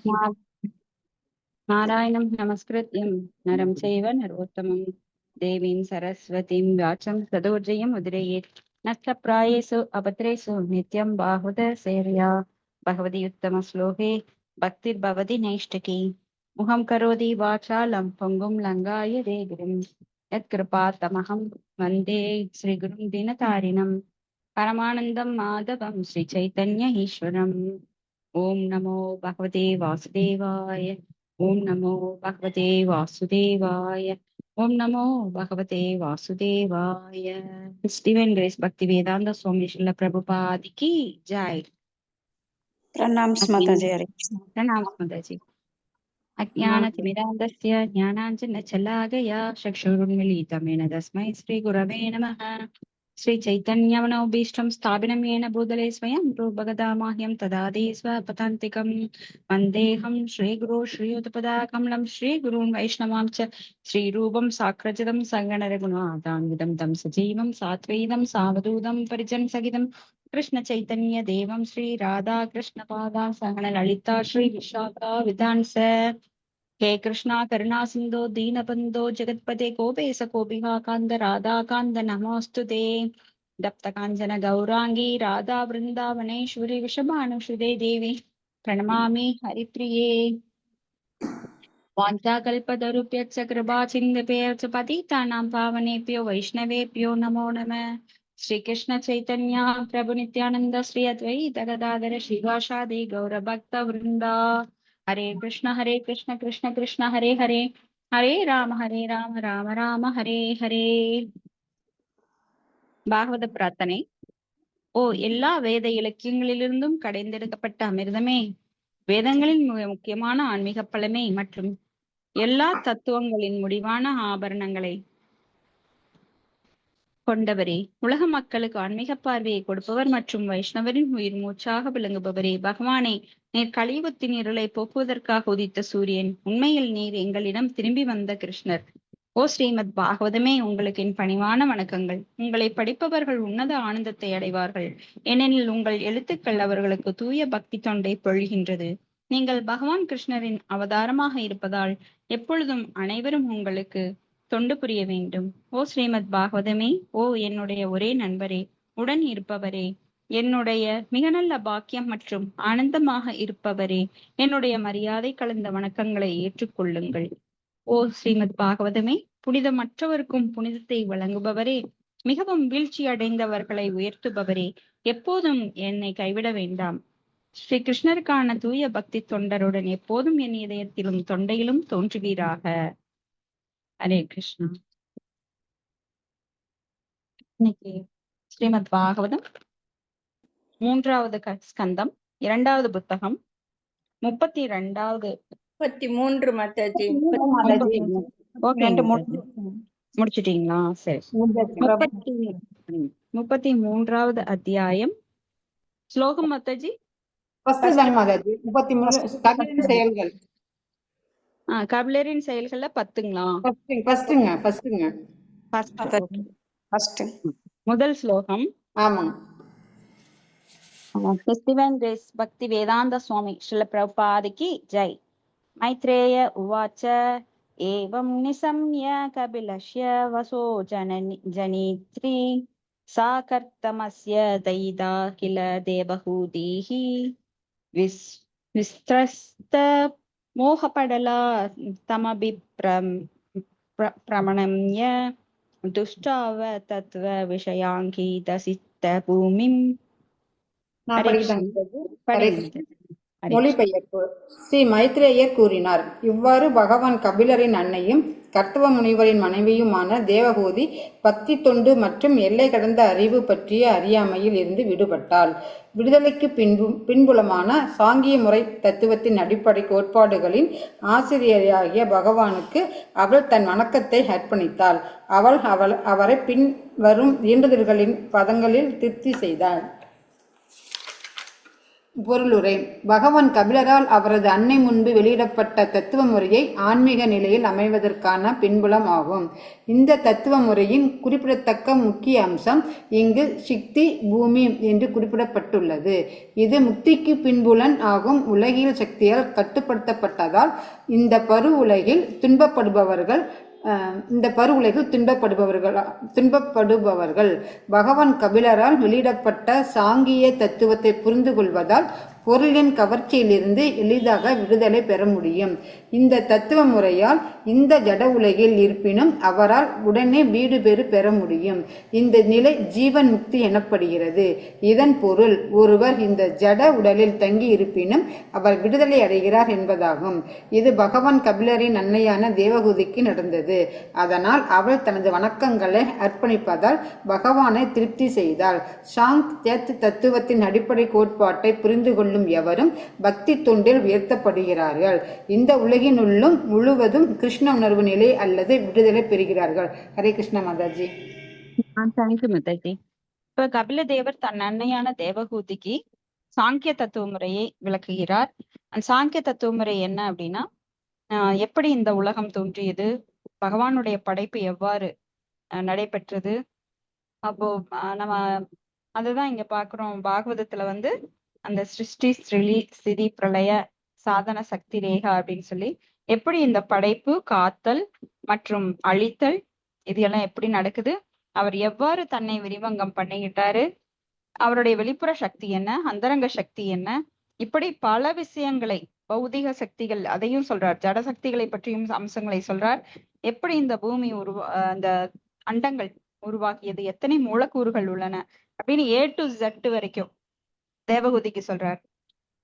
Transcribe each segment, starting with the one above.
ना- नारायणं नमस्कृत्यं नरं चैव नरोत्तमं देवीं सरस्वतीं व्याचं तदोर्जयम् उदीरयेत् नष्टप्रायेषु अपत्रेषु नित्यं बाहुदः सेव्या भगवती उत्तमश्लोके भक्तिर्भवति नैष्टिकी मुहं करोति वाचालं पुङ्गुं लङ्घाय देगिरिं यत्कृपातमहं वन्दे श्रीगुरुं दीनतारिणं परमानन्दं माधवं श्रीचैतन्य ईश्वरम् ओम नमो भगवते वासुदेवाय ओम नमो भगवते वासुदेवाय ओम नमो भगवते वासुदेवाय स्टीवन ग्रेस भक्ति वेदांत स्वामी श्रील प्रभुपाद की जय। प्रणाम माताजी। हरे प्रणाम माताजी। अज्ञानतिमिरान्धस्य ज्ञानाञ्जनशलाकया चक्षुरुन्मीलितं तस्मै श्रीगुरवे नमः। श्रीचैतन्यमनोभीष्टं स्थापितं येन भूतले स्वयं रूपगदामाह्यं तदादि स्वपदान्तिकं वन्देऽहं श्रीगुरो श्रीयुतपदाकमलं श्रीगुरून् वैष्णवांश्च श्रीरूपं साग्रजतं सङ्गणरघुनाथान्वितं तं सजीवं सात्वैतं सावधूतं परिजनसहितं कृष्णचैतन्यदेवं श्रीराधाकृष्णपादां सगणललिता श्रीविशाखा विधांस हे कृष्णा करुणा सिंधो दीनबंधो जगत्पते गोपेश गोपिका कांद राधा कांद नमोस्तुते दप्त कांचन गौरांगी राधा वृंदावनेश्वरी वृषभानुसुते देवी प्रणमामि हरिप्रिये वाञ्छाकल्पतरुभ्यश्च कृपासिन्धुभ्यश्च पतितानां पावनेभ्यो वैष्णवेभ्यो नमो नमः। श्रीकृष्ण चैतन्य प्रभु नित्यानंद श्री अद्वैत गदाधर श्रीवासादि गौरभक्तवृंदा हरे कृष्ण कृष्ण कृष्ण हरे हरे हरे राम राम राम हरे हरे। பாகவத பிரார்த்தனை. ஓ எல்லா வேத இலக்கியங்களிலிருந்தும் கடைந்தெடுக்கப்பட்ட அமிர்தமே, வேதங்களின் முக்கியமான ஆன்மீக பழமை மற்றும் எல்லா தத்துவங்களின் முடிவான ஆபரணங்களை கொண்டவரே, உலக மக்களுக்கு ஆன்மீக பார்வையை கொடுப்பவர் மற்றும் வைஷ்ணவரின் உயிர் மூச்சாக விளங்குபவரே, பகவானே, நீர் கலியுகத்தின் இருளை போக்குவதற்காக உதித்த சூரியன், உண்மையில் நீர் எங்களிடம் திரும்பி வந்த கிருஷ்ணர். ஓ ஸ்ரீமத் பாகவதமே, உங்களுக்கு என் பணிவான வணக்கங்கள். உங்களை படிப்பவர்கள் உன்னத ஆனந்தத்தை அடைவார்கள், ஏனெனில் உங்கள் எழுத்துக்கள் அவர்களுக்கு தூய பக்தி தொண்டை பொழிகின்றது. நீங்கள் பகவான் கிருஷ்ணரின் அவதாரமாக இருப்பதால் எப்பொழுதும் அனைவரும் உங்களுக்கு தொண்டு புரிய வேண்டும். ஓ ஸ்ரீமத் பாகவதமே, ஓ என்னுடைய ஒரே நண்பரே, உடன் இருப்பவரே, என்னுடைய மிக நல்ல பாக்கியம் மற்றும் ஆனந்தமாக இருப்பவரே, என்னுடைய மரியாதை கலந்த வணக்கங்களை ஏற்றுக்கொள்ளுங்கள். ஓ ஸ்ரீமத் பாகவதமே, புனிதமற்றவருக்கும் புனிதத்தை வழங்குபவரே, மிகவும் வீழ்ச்சி அடைந்தவர்களை உயர்த்துபவரே, எப்போதும் என்னை கைவிட வேண்டாம். ஸ்ரீ கிருஷ்ணருக்கான தூய பக்தி தொண்டருடன் எப்போதும் என் இதயத்திலும் தொண்டையிலும் தோன்றுவீராக. ஹரே கிருஷ்ணா. இன்னைக்கு ஸ்ரீமத் பாகவதம் 3வது ஸ்கந்தம் 2வது புத்தகம் 32வது 33 மாதாஜி. முடிச்சிட்டீங்களா? சரி. 33வது அத்தியாயம். ஸ்லோகம் மாதாஜி செயல்கள். கபிலரின் செயல்கள்ல 10ங்களா? முதல் ஸ்லோகம். स्टीवन ग्रेस भक्ति वेदांत स्वामी श्रील प्रभुपाद की जय। मैत्रेय उवाच एवं निशम्य कपिलस्य वसो जनित्री सा कर्तमस्य दयिता किल देवहूतिः विस्त्रस्त मोहपडला तमभिप्रमणम्य दुष्टाव तत्व विषयाङ्कितसित भूमिम्. மொழிபெயர்ப்பு. ஸ்ரீ மைத்ரேயர் கூறினார், இவ்வாறு பகவான் கபிலரின் அன்னையும் கர்த்தவ முனிவரின் மனைவியுமான தேவகூதி பக்தி தொண்டு மற்றும் எல்லை கடந்த அறிவு பற்றிய அறியாமையில் இருந்து விடுபட்டாள். விடுதலைக்கு பின்புலமான சாங்கிய முறை தத்துவத்தின் அடிப்படை கோட்பாடுகளின் ஆசிரியராகிய பகவானுக்கு அவள் தன் வணக்கத்தை அர்ப்பணித்தாள். அவரை பின் வரும் வேண்டுதல்களின் பதங்களில் திருப்தி செய்தாள். பொருளுரை. பகவான் கபிலரால் அவரது அன்னை முன்பு வெளியிடப்பட்ட தத்துவ முறையை ஆன்மீக நிலையில் அமைவதற்கான பின்புலம் ஆகும். இந்த தத்துவ முறையின் குறிப்பிடத்தக்க முக்கிய அம்சம் இங்கு சிக்தி பூமி என்று குறிப்பிடப்பட்டுள்ளது. இது முக்திக்கு பின்புலன் ஆகும் உலகியல் சக்தியால் கட்டுப்படுத்தப்பட்டதால் இந்த பரு உலகில் துன்பப்படுபவர்கள் பகவான் கபிலரால் வெளியிடப்பட்ட சாங்கிய தத்துவத்தை புரிந்து கொள்வதால் பொருளின் கவர்ச்சியிலிருந்து எளிதாக விடுதலை பெற முடியும். இந்த தத்துவ முறையால் இந்த ஜட உலகில் இருப்பினும் அவரால் உடனே வீடு பேறு பெற முடியும். இந்த நிலை ஜீவன் முக்தி எனப்படுகிறது. இதன் பொருள் ஒருவர் இந்த ஜட உடலில் தங்கி இருப்பினும் அவர் விடுதலை அடைகிறார் என்பதாகும். இது பகவான் கபிலரின் அன்னையான தேவகூதிக்கு நடந்தது. அதனால் அவள் தனது வணக்கங்களை அர்ப்பணிப்பதால் பகவானை திருப்தி செய்தாள். சாங் தத்துவத்தின் அடிப்படை கோட்பாட்டை புரிந்து கொள்ளும் எவரும் பக்தி தொண்டில் உயர்த்தப்படுகிறார்கள். இந்த உலகினுள்ளும் முழுவதும் கிருஷ்ண உணர்வு நிலை அல்லது விடுதலை பெறுகிறார்கள். ஹரே கிருஷ்ண மாதாஜி. தேங்க்யூ மாதாஜி. இப்ப கபில தேவர் தன் அன்னையான தேவகூதிக்கு சாங்கிய தத்துவ முறையை விளக்குகிறார். அந்த சாங்கிய தத்துவ முறை என்ன அப்படின்னா, எப்படி இந்த உலகம் தோன்றியது, பகவானுடைய படைப்பு எவ்வாறு நடைபெற்றது. அப்போ நம்ம அதுதான் இங்க பாக்குறோம். பாகவதத்துல அந்த சிருஷ்டி ஸ்திதி பிரளய சாதன சக்தி ரேகா அப்படின்னு சொல்லி எப்படி இந்த படைப்பு, காத்தல் மற்றும் அழித்தல் இது எல்லாம் எப்படி நடக்குது, அவர் எவ்வாறு தன்னை விரிவங்கம் பண்ணிக்கிட்டாரு, அவருடைய வெளிப்புற சக்தி என்ன, அந்தரங்க சக்தி என்ன, இப்படி பல விஷயங்களை, பௌதிக சக்திகள் அதையும் சொல்றார், ஜட சக்திகளை பற்றியும் அம்சங்களை சொல்றார். எப்படி இந்த பூமி அந்த அண்டங்கள் உருவாக்கியது, எத்தனை மூலக்கூறுகள் உள்ளன அப்படின்னு A to Z வரைக்கும் தேவகூதிக்கு சொல்றார்.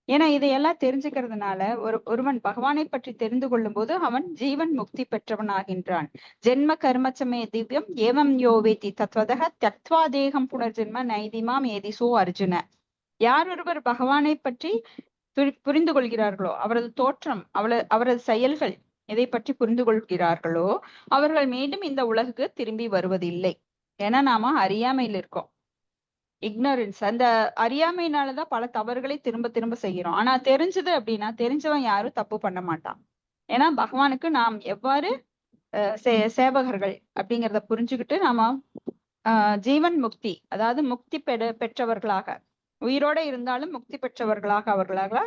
ஏன்னா இதையெல்லாம் தெரிஞ்சுக்கிறதுனால ஒருவன் பகவானை பற்றி தெரிந்து கொள்ளும் போது அவன் ஜீவன் முக்தி பெற்றவன் ஆகின்றான். ஜென்ம கர்மச்சமே திவ்யம் ஏவம் யோவேதி தத்வதக தத்வா தேகம் புனர்ஜென்ம நைதிமாம் ஏதிசோ அர்ஜுன. யார் ஒருவர் பகவானை பற்றி புரிந்து கொள்கிறார்களோ, அவரது தோற்றம், அவரது செயல்கள் எதை பற்றி புரிந்து கொள்கிறார்களோ அவர்கள் மீண்டும் இந்த உலகுக்கு திரும்பி வருவதில்லை. ஏன்னா நாம அறியாமையில் இருக்கோம். இக்னோரன்ஸ், அந்த அறியாமையினாலதான் பல தவறுகளை திரும்ப திரும்ப செய்கிறோம். ஆனா தெரிஞ்சது அப்படின்னா, தெரிஞ்சவன் யாரும் தப்பு பண்ண மாட்டான். ஏன்னா பகவானுக்கு நாம் எவ்வாறு சேவகர்கள் அப்படிங்கிறத புரிஞ்சுக்கிட்டு நாம ஜீவன் முக்தி, அதாவது முக்தி பெற்றவர்களாக, உயிரோட இருந்தாலும் முக்தி பெற்றவர்களாக அவர்களாக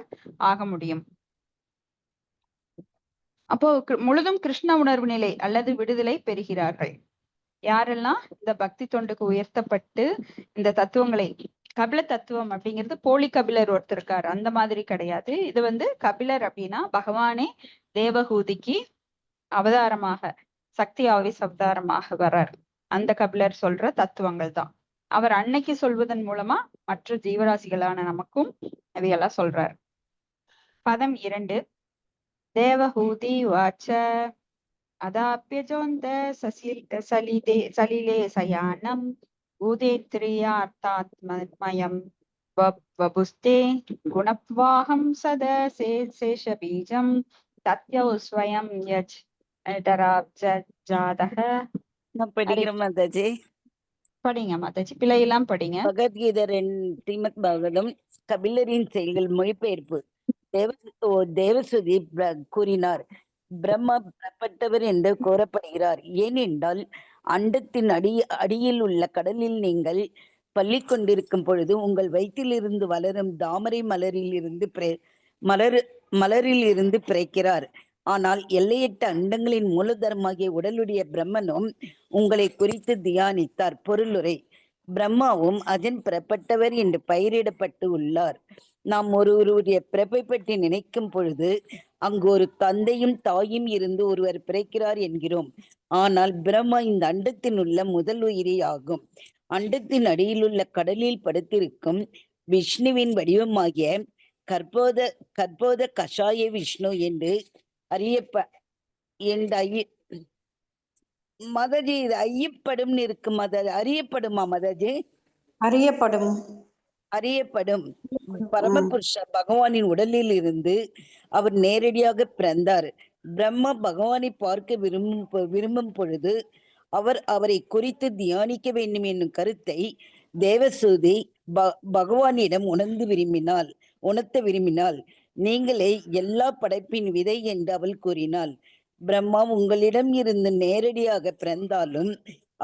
ஆக முடியும். அப்போ முழுதும் கிருஷ்ண உணர்வு நிலை அல்லது விடுதலை பெறுகிறார்கள். யாரெல்லாம் இந்த பக்தி தொண்டுக்கு உயர்த்தப்பட்டு இந்த தத்துவங்களை, கபில தத்துவம் அப்படிங்கிறது போலி கபிலர் ஒருத்தர் இருக்காரு, அந்த மாதிரி கிடையாது. இது கபிலர் அப்படின்னா பகவானே தேவகூதிக்கு அவதாரமாக, சக்தி ஆவேஸ் அவதாரமாக வர்றார். அந்த கபிலர் சொல்ற தத்துவங்கள் தான் அவர் அன்னைக்கு சொல்வதன் மூலமா மற்ற ஜீவராசிகளான நமக்கும் அதையெல்லாம் சொல்றார். பதம் 2. தேவஹூதி வாச்ச அதாப்யஜோந்த சலிலே சயானம் பூதேத்ரியார்த்தாத்மயம் வபுஸ்தே குணத்வாஹம் சத சேஷபீஜம் தத்யௌ ஸ்வயம் யஜ் டராப்ஜாதஹ. நான் படிக்கிறேன் மாதாஜி. படிங்க மாதாஜி, பிள்ளையெல்லாம் படிங்க. பகவத்கீதை ஸ்ரீமத் பாகவதம் கபிலரின் செயல்கள் மொழிபெயர்ப்பு. தேவசுதி கூறினார், பிரம்மா புறப்பட்டவர் என்று கூறப்படுகிறார். ஏனென்றால் அண்டத்தின் அடியில் உள்ள கடலில் நீங்கள் பள்ளி கொண்டிருக்கும் பொழுது உங்கள் வயிற்றிலிருந்து வளரும் தாமரை மலரில் இருந்து பிறக்கிறார். ஆனால் எல்லையற்ற அண்டங்களின் மூலதனமாகிய உடலுடைய பிரம்மனும் உங்களை குறித்து தியானித்தார். பொருளுரை. பிரம்மாவும் அதன் புறப்பட்டவர் என்று பெயரிடப்பட்டு உள்ளார். நாம் ஒருவருடைய பிறப்பை பற்றி நினைக்கும் பொழுது அங்கு ஒரு தந்தையும் தாயும் இருந்து ஒருவர் பிறக்கிறார் என்கிறோம். ஆனால் பிரம்மா இந்த அண்டத்தின் உள்ள முதல் உயிரி ஆகும். அண்டத்தின் அடியில் உள்ள கடலில் படுத்திருக்கும் விஷ்ணுவின் வடிவமாகிய கற்போத கஷாய விஷ்ணு என்று மதஜி இது ஐயப்படும் இருக்கு. அறியப்படுமா மதஜி? அறியப்படும் பரமபுருஷ பகவானின் உடலில் இருந்து அவர் நேரடியாக பிறந்தார். பிரம்மா பகவானை பார்க்க விரும்பும் பொழுது அவரை குறித்து தியானிக்க வேண்டும் என்னும் கருத்தை தேவசூதி பகவானிடம் உணர்ந்து விரும்பினாள். உணர்த்த விரும்பினாள். நீங்களே எல்லா படைப்பின் விதை என்று அவள் கூறினாள். பிரம்மா உங்களிடம் இருந்து நேரடியாக பிறந்தாலும்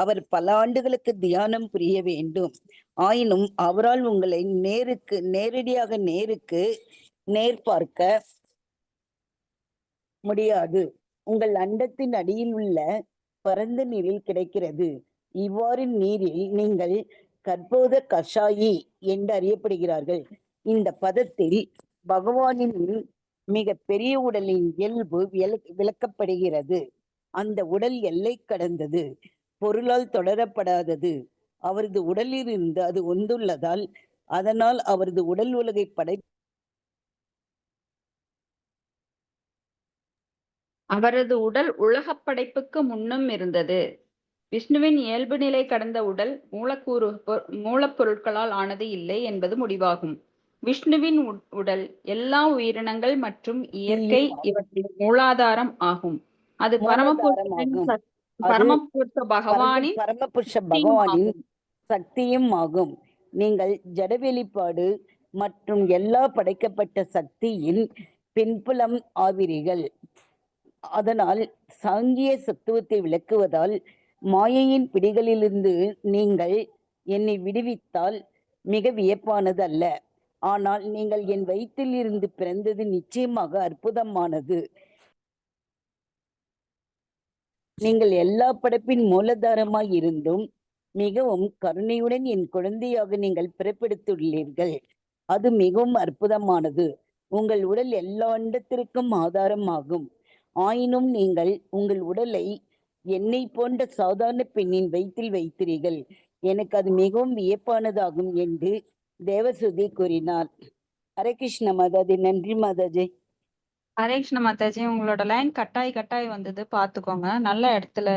அவர் பல ஆண்டுகளுக்கு தியானம் புரிய வேண்டும். ஆயினும் அவரால் உங்களை நேரடியாக நேர் பார்க்க முடியாது. உங்கள் அண்டத்தின் அடியில் உள்ள பரந்த நீரில் கிடைக்கிறது. இவ்வாறு நீரில் நீங்கள் கற்போத கஷாயி என்று அறியப்படுகிறார்கள். இந்த பதத்தில் பகவானின் மிக பெரிய உடலின் இயல்பு விளக்கப்படுகிறது. அந்த உடல் எல்லை கடந்தது, பொருளால் தொடரப்படாதது. அவரது உடலிலிருந்து அது ஒன்றுள்ளதால் அதனால் அவரது உடல் உலகை அவரது உடல் உலகப் படைப்புக்கு முன்னும் இருந்தது. விஷ்ணுவின் இயல்பு நிலை கடந்த உடல் மூலப்பொருட்களால் ஆனது இல்லை என்பது முடிவாகும். விஷ்ணுவின் உடல் எல்லா உயிரினங்கள் மற்றும் இயற்கை இவற்றின் மூலாதாரம் ஆகும். அது பரமபுருஷ பகவானின் சக்தியும் ஆகும். நீங்கள் ஜட வெளிப்பாடு மற்றும் எல்லா படைக்கப்பட்ட சக்தியின் பின்புலம் ஆவீர்கள். அதனால் சாங்கிய சத்துவத்தை விளக்குவதால் மாயையின் பிடிகளிலிருந்து நீங்கள் என்னை விடுவித்தால் மிக வியப்பானது அல்ல. ஆனால் நீங்கள் என் வயிற்றில் இருந்து பிறந்தது நிச்சயமாக அற்புதமானது. நீங்கள் எல்லா படைப்பின் மூலதாரமாய் இருந்தும் மிகவும் கருணையுடன் என் குழந்தையாக நீங்கள் பிறப்பெடுத்துள்ளீர்கள். அது மிகவும் அற்புதமானது. உங்கள் உடல் எல்லா அண்டத்திற்கும் ஆதாரம் ஆகும். ஆயினும் நீங்கள் உங்கள் உடலை என்னை போன்ற சாதாரண பெண்ணின் வயிற்றில் வைத்தீர்கள். எனக்கு அது மிகவும் வியப்பானதாகும் என்று தேவசூதி கூறினார். ஹரே கிருஷ்ண மாதாஜி. நன்றி மாதாஜி. ஹரே கிருஷ்ண மாதாஜி. உங்களோட லைன் கட்டாய் வந்தது, பாத்துக்கோங்க. நல்ல இடத்துல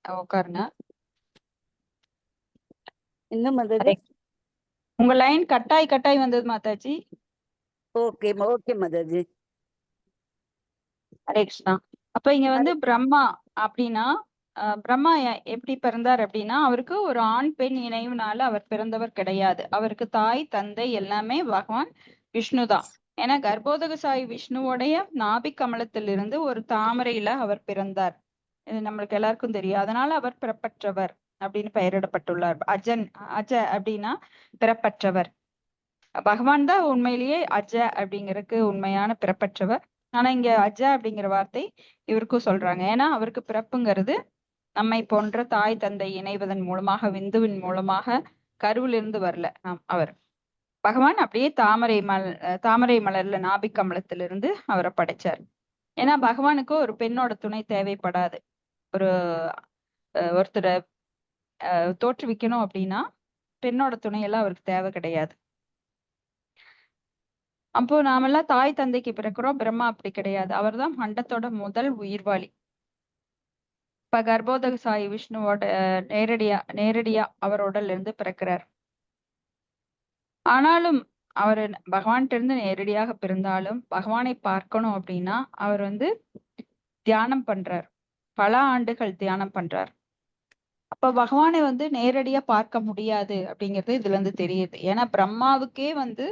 உட்காருங்க. என்ன மாதாஜி? உங்க லைன் கட்டாய் வந்தது மாதாஜி. ஓகே மாதாஜி. ஹரே கிருஷ்ணா. அப்ப இங்க வந்து பிரம்மா அப்படின்னா பிரம்மா எப்படி பிறந்தார் அப்படின்னா, அவருக்கு ஒரு ஆண் பெண் இணைவுனால அவர் பிறந்தவர் கிடையாது. அவருக்கு தாய் தந்தை எல்லாமே பகவான் விஷ்ணு தான். ஏன்னா கர்ப்போதக சாயி விஷ்ணுவோடைய நாபிக் கமலத்திலிருந்து ஒரு தாமரையில அவர் பிறந்தார். இது நம்மளுக்கு எல்லாருக்கும் தெரியும். அதனால அவர் பிறப்பற்றவர் அப்படின்னு பெயரிடப்பட்டுள்ளார். அஜ அப்படின்னா பிறப்பற்றவர். பகவான் தான் உண்மையிலேயே அஜ அப்படிங்கிறதுக்கு உண்மையான பிறப்பற்றவர். ஆனா இங்க அஜ அப்படிங்கிற வார்த்தை இவருக்கும் சொல்றாங்க. ஏன்னா அவருக்கு பிறப்புங்கிறது நம்மை போன்ற தாய் தந்தை இணைவதன் மூலமாக, விந்துவின் மூலமாக, கருவிலிருந்து வரல. அவர் பகவான் அப்படியே தாமரை மலர்ல நாபிக் கமலத்திலிருந்து அவரை படைச்சார். ஏன்னா பகவானுக்கு ஒரு பெண்ணோட துணை தேவைப்படாது. ஒருத்தரை தோற்றுவிக்கணும் அப்படின்னா பெண்ணோட துணையெல்லாம் அவருக்கு தேவை கிடையாது. அப்போ நாமெல்லாம் தாய் தந்தைக்கு பிறக்கிறோம். பிரம்மா அப்படி கிடையாது. அவர் தான் அண்டத்தோட முதல் உயிர்வாளி. இப்ப கர்ப்போதக சாயி விஷ்ணுவோட நேரடியா அவர் உடல்ல இருந்து பிறக்கிறார். ஆனாலும் அவர் பகவான்கிட்ட இருந்து நேரடியாக பிறந்தாலும் பகவானை பார்க்கணும் அப்படின்னா அவர் வந்து தியானம் பண்றார். பல ஆண்டுகள் தியானம் பண்றார். அப்ப பகவானை வந்து நேரடியா பார்க்க முடியாது அப்படிங்கிறது இதுல இருந்து தெரியுது. ஏன்னா பிரம்மாவுக்கே வந்து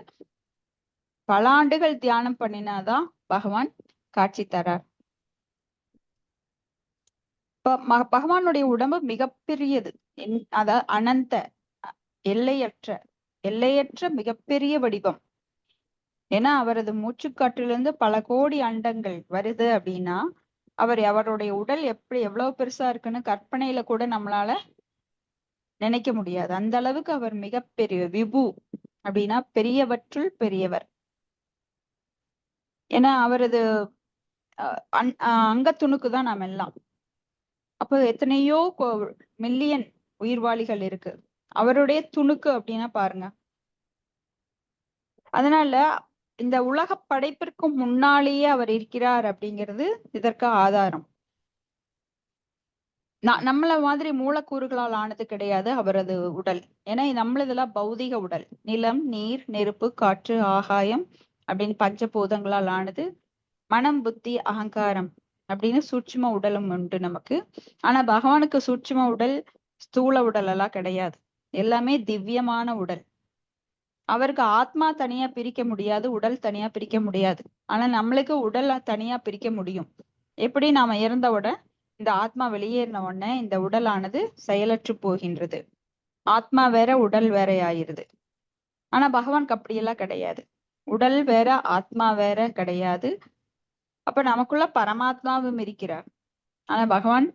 பல ஆண்டுகள் தியானம் பண்ணினாதான் பகவான் காட்சி தரார். பகவானுடைய உடம்பு மிகப்பெரியது. அதாவது அனந்த, எல்லையற்ற மிகப்பெரிய வடிவம். ஏன்னா அவரது மூச்சுக்காற்றிலிருந்து பல கோடி அண்டங்கள் வருது அப்படின்னா அவருடைய உடல் எவ்வளவு பெருசா இருக்குன்னு கற்பனையில கூட நம்மளால நினைக்க முடியாது. அந்த அளவுக்கு அவர் மிகப்பெரிய விபு அப்படின்னா பெரியவற்றுள் பெரியவர். ஏன்னா அவரது அங்கத்துணுக்கு தான் நாம் எல்லாம். அப்போ எத்தனையோ மில்லியன் உயிர்வாளிகள் இருக்கு. அவருடைய துணுக்கு அப்படின்னா பாருங்க. அதனால இந்த உலக படைப்பிற்கு முன்னாலேயே அவர் இருக்கிறார் அப்படிங்கிறது இதற்கு ஆதாரம். நம்மள மாதிரி மூலக்கூறுகளால் ஆனது கிடையாது அவரது உடல். ஏன்னா நம்மளதெல்லாம் பௌதிக உடல். நிலம், நீர், நெருப்பு, காற்று, ஆகாயம் அப்படின்னு பஞ்சபூதங்களால் ஆனது. மனம், புத்தி, அகங்காரம் அப்படின்னு சூட்சும உடலும் உண்டு நமக்கு. ஆனா பகவானுக்கு சூட்சும உடல், ஸ்தூல உடல் எல்லாம் கிடையாது. எல்லாமே திவ்யமான உடல். அவருக்கு ஆத்மா தனியா பிரிக்க முடியாது, உடல் தனியா பிரிக்க முடியாது. ஆனா நம்மளுக்கு உடல் தனியா பிரிக்க முடியும். எப்படி நாம இறந்தவுடன் இந்த ஆத்மா வெளியேறின உடனே இந்த உடலானது செயலற்று போகின்றது. ஆத்மா வேற, உடல் வேற ஆயிருது. ஆனா பகவானுக்கு அப்படியெல்லாம் கிடையாது. உடல் வேற, ஆத்மா வேற கிடையாது. அப்ப நமக்குள்ள பரமாத்மாவும் இருக்கிறார். ஆனா பகவான்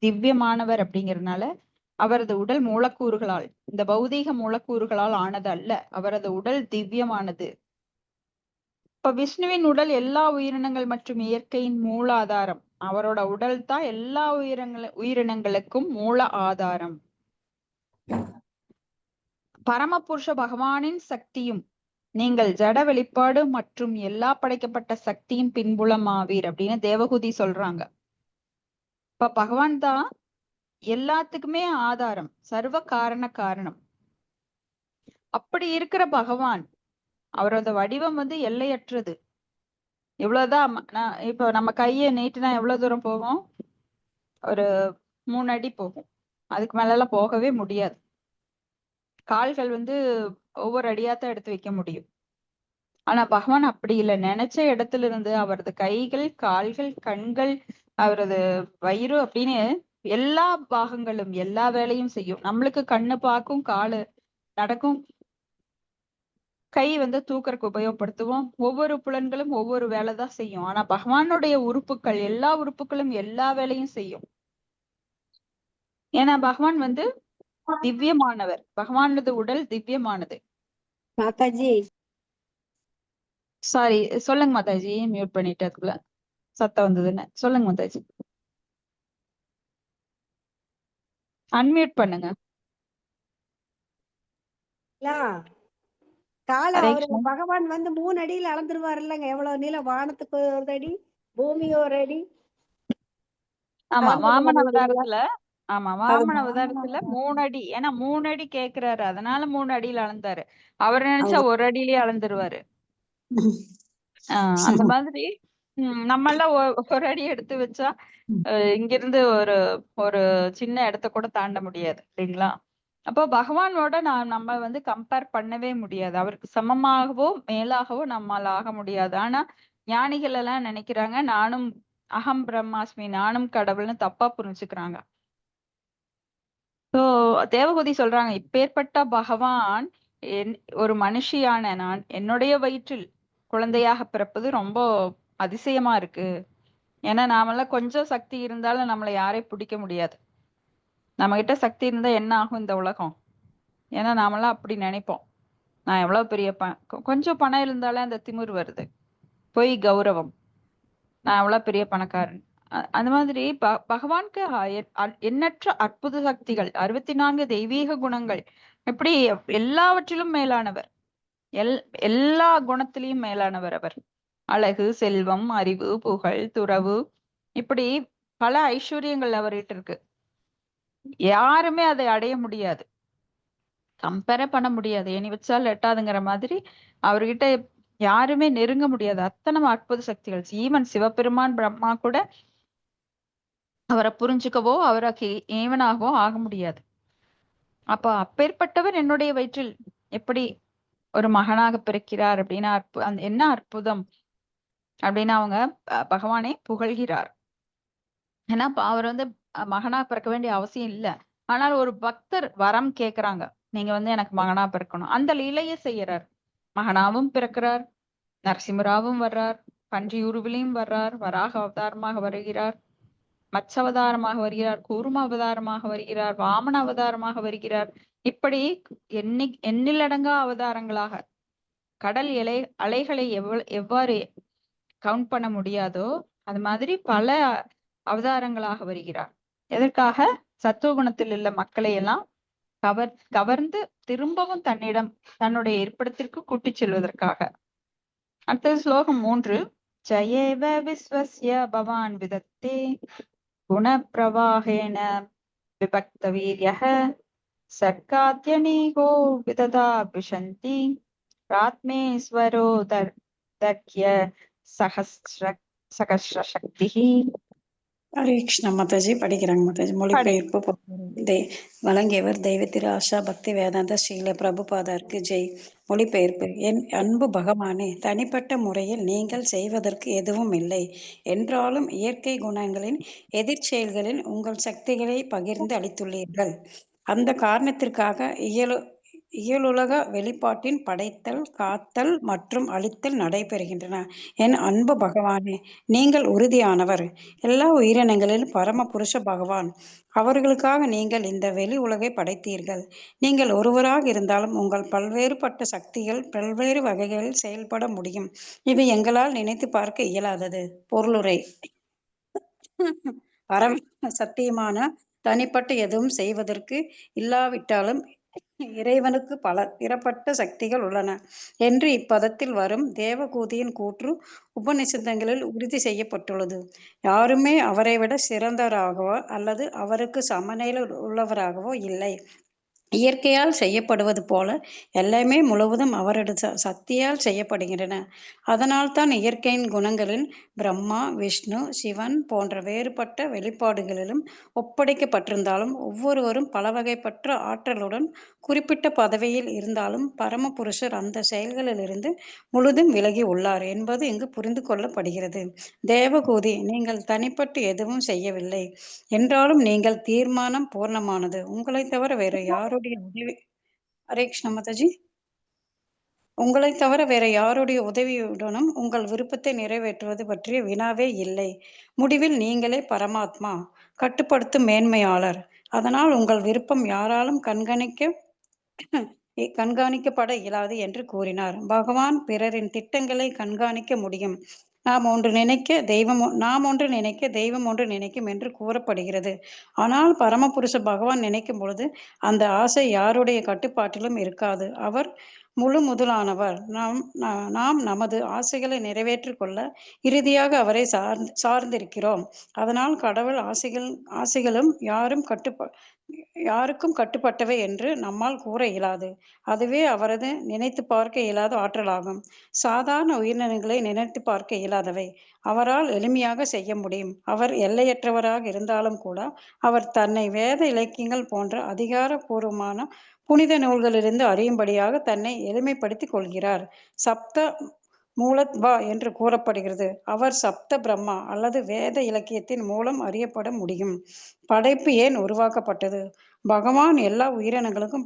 திவ்யமானவர் அப்படிங்கறதுனால அவரது உடல் மூலக்கூறுகளால், இந்த பௌதீக மூலக்கூறுகளால் ஆனது அல்ல. அவரது உடல் திவ்யமானது. இப்ப விஷ்ணுவின் உடல் எல்லா உயிரினங்கள் மற்றும் இயற்கையின் மூல ஆதாரம். அவரோட உடல் தான் எல்லா உயிரினங்களுக்கும் மூல ஆதாரம். பரமபுருஷ பகவானின் சக்தியும் நீங்கள் ஜட வெளிப்பாடு மற்றும் எல்லா படைக்கப்பட்ட சக்தியும் பின்புலமாவீர் அப்படின்னு தேவகூதி சொல்றாங்க. இப்ப பகவான் தான் எல்லாத்துக்குமே ஆதாரம், சர்வ காரணம். அப்படி இருக்கிற பகவான், அவரோட வடிவம் எல்லையற்றது. எவ்வளவுதான் இப்ப நம்ம கையை நீட்டினா எவ்வளவு தூரம் போகும்? ஒரு 3 அடி போகும். அதுக்கு மேல எல்லாம் போகவே முடியாது. கால்கள் ஒவ்வொரு அடியாத்தான் எடுத்து வைக்க முடியும். ஆனா பகவான் அப்படி இல்லை. நினைச்ச இடத்துல இருந்து அவரது கைகள், கால்கள், கண்கள், அவரது வயிறு அப்படின்னு எல்லா பாகங்களும் எல்லா வேலையும் செய்யும். நம்மளுக்கு கண்ணு பார்க்கும், காலு நடக்கும், கை தூக்கறதுக்கு உபயோகப்படுத்துவோம். ஒவ்வொரு புலன்களும் ஒவ்வொரு வேலைதான் செய்யும். ஆனா பகவானுடைய உறுப்புகள், எல்லா உறுப்புகளும் எல்லா வேலையும் செய்யும். ஏன்னா பகவான் திவ்யமானவர். பகவானது உடல் திவ்யமானது. மாதாஜி, சாரி, சொல்லுங்க மாதாஜி. மியூட் பண்ணிட்டு அதுக்குள்ள சத்தம் வந்ததுன்னு சொல்லுங்க மாதாஜி. அன்மியூட் பண்ணுங்க. காலம் ஹரே அவரு கிருஷ்ணா. பகவான் 3 அடியில அளந்துருவாரு இல்லைங்க? எவ்வளவு நீளம்? வானத்துக்கு 1 அடி, பூமி 1 அடி. ஆமா, வாமன அளந்துருவாரு. அவதாரத்துல. ஆமா, வாமன அவதாரத்துல 3 அடி. ஏன்னா 3 அடி கேக்குறாரு, அதனால 3 அடியில அளந்தாரு. அவர் நினைச்சா 1 அடியிலேயே அளந்துருவாரு. அந்த மாதிரி நம்மெல்லாம் 1 அடி எடுத்து வச்சா இங்கிருந்து ஒரு ஒரு சின்ன இடத்த கூட தாண்ட முடியாது இல்லைங்களா? அப்போ பகவானோட நம்ம கம்பேர் பண்ணவே முடியாது. அவருக்கு சமமாகவோ மேலாகவோ நம்மால் ஆக முடியாது. ஆனா ஞானிகள் எல்லாம் நினைக்கிறாங்க, நானும் அகம் பிரம்மாஸ்மி, நானும் கடவுள்னு தப்பா புரிஞ்சுக்கிறாங்க. சோ தேவகூதி சொல்றாங்க, இப்பேற்பட்ட பகவான் ஒரு மனுஷியான நான் என்னுடைய வயிற்றில் குழந்தையாக பிறப்பது ரொம்ப அதிசயமா இருக்கு. ஏன்னா நாமெல்லாம் கொஞ்சம் சக்தி இருந்தாலும் நம்மளை யாரையும் பிடிக்க முடியாது. நம்ம கிட்ட சக்தி இருந்தா என்ன ஆகும் இந்த உலகம்? ஏன்னா நாமெல்லாம் அப்படி நினைப்போம். நான் எவ்வளவு பெரிய கொஞ்சம் பணம் இருந்தாலே அந்த திமிர் வருது, பொய் கௌரவம், நான் எவ்வளவு பெரிய பணக்காரன். அந்த மாதிரி பகவானுக்கு எண்ணற்ற அற்புத சக்திகள், 64 தெய்வீக குணங்கள், இப்படி எல்லாவற்றிலும் மேலானவர். எல்லா குணத்திலையும் மேலானவர் அவர். அழகு, செல்வம், அறிவு, புகழ், துறவு, இப்படி பல ஐஸ்வர்யங்கள் அவர்கிட்ட இருக்கு. யாருமே அதை அடைய முடியாது, கம்பேர பண்ண முடியாது. ஏனி வச்சால் எட்டாதுங்கிற மாதிரி அவர்கிட்ட யாருமே நெருங்க முடியாது. அத்தனை அற்புத சக்திகள். ஈவன் சிவபெருமான், பிரம்மா கூட அவரை புரிஞ்சுக்கவோ அவருக்கு ஏவனாகவோ ஆக முடியாது. அப்ப அப்பேற்பட்டவர் என்னுடைய வயிற்றில் எப்படி ஒரு மகனாக பிறக்கிறார் அப்படின்னா என்ன அற்புதம் அப்படின்னு அவங்க பகவானை புகழ்கிறார். ஏன்னா அவர் மகனா பிறக்க வேண்டிய அவசியம் இல்லை. ஆனால் ஒரு பக்தர் வரம் கேக்குறாங்க, நீங்க எனக்கு மகனா பிறக்கணும். அந்த லீலையை செய்யறார். மகனாவும் பிறக்கிறார், நரசிம்மராவும் வர்றார், பன்றி உருவிலையும் வர்றார், வராக அவதாரமாக வருகிறார், மச்ச அவதாரமாக வருகிறார், கூர்ம அவதாரமாக வருகிறார், வாமன அவதாரமாக வருகிறார். இப்படி எண்ணிலடங்கா அவதாரங்களாக, கடல் அலைகளை எவ்வாறு கவுண்ட் பண்ண முடியாதோ அது மாதிரி பல அவதாரங்களாக வருகிறார். எதற்காக? சத்துவகுணத்தில் உள்ள மக்களை எல்லாம் கவர்ந்து திரும்பவும் தன்னிடம், தன்னுடைய இருப்பிடத்திற்கு கூட்டிச் செல்வதற்காக. அடுத்தது ஸ்லோகம் 3. ஜயேவ விஸ்வஸ்ய பவான் விதத்தே குணப்பிரவாகேன விபக்த வீரியः சர்க்காத்யநீகோ விததா பிஷந்தி ராத்மேஸ்வரோ தர்க்ய சகஸ்ர சக்திஹி. ஹரே கிருஷ்ணா மாதாஜி. படிக்கிறாங்க மாதாஜி. மொழிபெயர்ப்பு வழங்கியவர் தெய்வ திரு ஆஷா பக்தி வேதாந்த ஸ்ரீல பிரபுபாதருக்கு ஜெய். மொழிபெயர்ப்பு. என் அன்பு பகவானே, தனிப்பட்ட முறையில் நீங்கள் செய்வதற்கு எதுவும் இல்லை என்றாலும் இயற்கை குணங்களின் எதிர்ச்செயல்களில் உங்கள் சக்திகளை பகிர்ந்து அளித்துள்ளீர்கள். அந்த காரணத்திற்காக இயலுலக வெளிப்பாட்டின் படைத்தல், காத்தல் மற்றும் அழித்தல் நடைபெறுகின்றன. என் அன்பு பகவானே, நீங்கள் உறுதியானவர். எல்லா உயிரினங்களிலும் பரம புருஷ பகவான். அவர்களுக்காக நீங்கள் இந்த வெளி உலகை படைத்தீர்கள். நீங்கள் ஒருவராக இருந்தாலும் உங்கள் பல்வேறுபட்ட சக்திகள் பல்வேறு வகைகளில் செயல்பட முடியும். இது எங்களால் நினைத்து பார்க்க இயலாதது. பொருளுரை. பரம் சத்தியமான தனிப்பட்ட எதுவும் செய்வதற்கு இல்லாவிட்டாலும் இறைவனுக்கு பல பிறப்பட்ட சக்திகள் உள்ளன என்று இப்பதத்தில் வரும் தேவகூதியின் கூற்று உபநிஷதங்களில் உறுதி செய்யப்பட்டுள்ளது. யாருமே அவரை விட சிறந்தவராகவோ அல்லது அவருக்கு சமநிலையில் உள்ளவராகவோ இல்லை. இயற்கையால் செய்யப்படுவது போல எல்லாமே முழுவதும் அவரது சக்தியால் செய்யப்படுகின்றன. அதனால்தான் இயற்கையின் குணங்களில் பிரம்மா, விஷ்ணு, சிவன் போன்ற வேறுபட்ட வெளிப்பாடுகளிலும் ஒப்படைக்கப்பட்டிருந்தாலும் ஒவ்வொருவரும் பல வகைப்பட்ட ஆற்றலுடன் குறிப்பிட்ட பதவியில் இருந்தாலும் பரமபுருஷர் அந்த செயல்களிலிருந்து முழுதும் விலகி உள்ளார் என்பது இங்கு புரிந்து கொள்ளப்படுகிறது. தேவகூதி, நீங்கள் தனிப்பட்டு எதுவும் செய்யவில்லை என்றாலும் நீங்கள் தீர்மானம் பூர்ணமானது. உங்களை தவிர வேற யாருடைய உதவி ஹரே கிருஷ்ண மாதாஜி. உங்களை தவிர வேற யாருடைய உதவியுடனும் உங்கள் விருப்பத்தை நிறைவேற்றுவது பற்றிய வினாவே இல்லை. முடிவில் நீங்களே பரமாத்மா, கட்டுப்படுத்தும் மேன்மையாளர். அதனால் உங்கள் விருப்பம் யாராலும் கண்காணிக்கப்பட இயலாது என்று கூறினார். பகவான் பிறரின் திட்டங்களை கண்காணிக்க முடியும். நாம் ஒன்று நினைக்க தெய்வம் ஒன்று நினைக்கும் என்று கூறப்படுகிறது. ஆனால் பரமபுருஷ பகவான் நினைக்கும் பொழுது அந்த ஆசை யாருடைய கட்டுப்பாட்டிலும் இருக்காது. அவர் முழு முதலானவர். நாம் நமது ஆசைகளை நிறைவேற்றிக் கொள்ள இறுதியாக அவரை சார்ந்திருக்கிறோம். அதனால் கடவுள் ஆசைகளும் யாருக்கும் கட்டுப்பட்டவை என்று நம்மால் கூற இயலாது. அதுவே அவரது நினைத்து பார்க்க இயலாத ஆற்றலாகும். சாதாரண உயிரினங்களை நினைத்து பார்க்க இயலாதவை அவரால் எளிமையாக செய்ய முடியும். அவர் எல்லையற்றவராக இருந்தாலும் கூட அவர் தன்னை வேத இலக்கியங்கள் போன்ற அதிகாரபூர்வமான புனித நூல்களிலிருந்து அறியும்படியாக தன்னை எளிமைப்படுத்திக் கொள்கிறார். சப்த மூலத்வா என்று கூறப்படுகிறது. அவர் சப்த பிரம்மா அல்லது வேத இலக்கியத்தின் மூலம் அறியப்பட முடியும். படைப்பு ஏன் உருவாக்கப்பட்டது? பகவான் எல்லா உயிரினங்களுக்கும்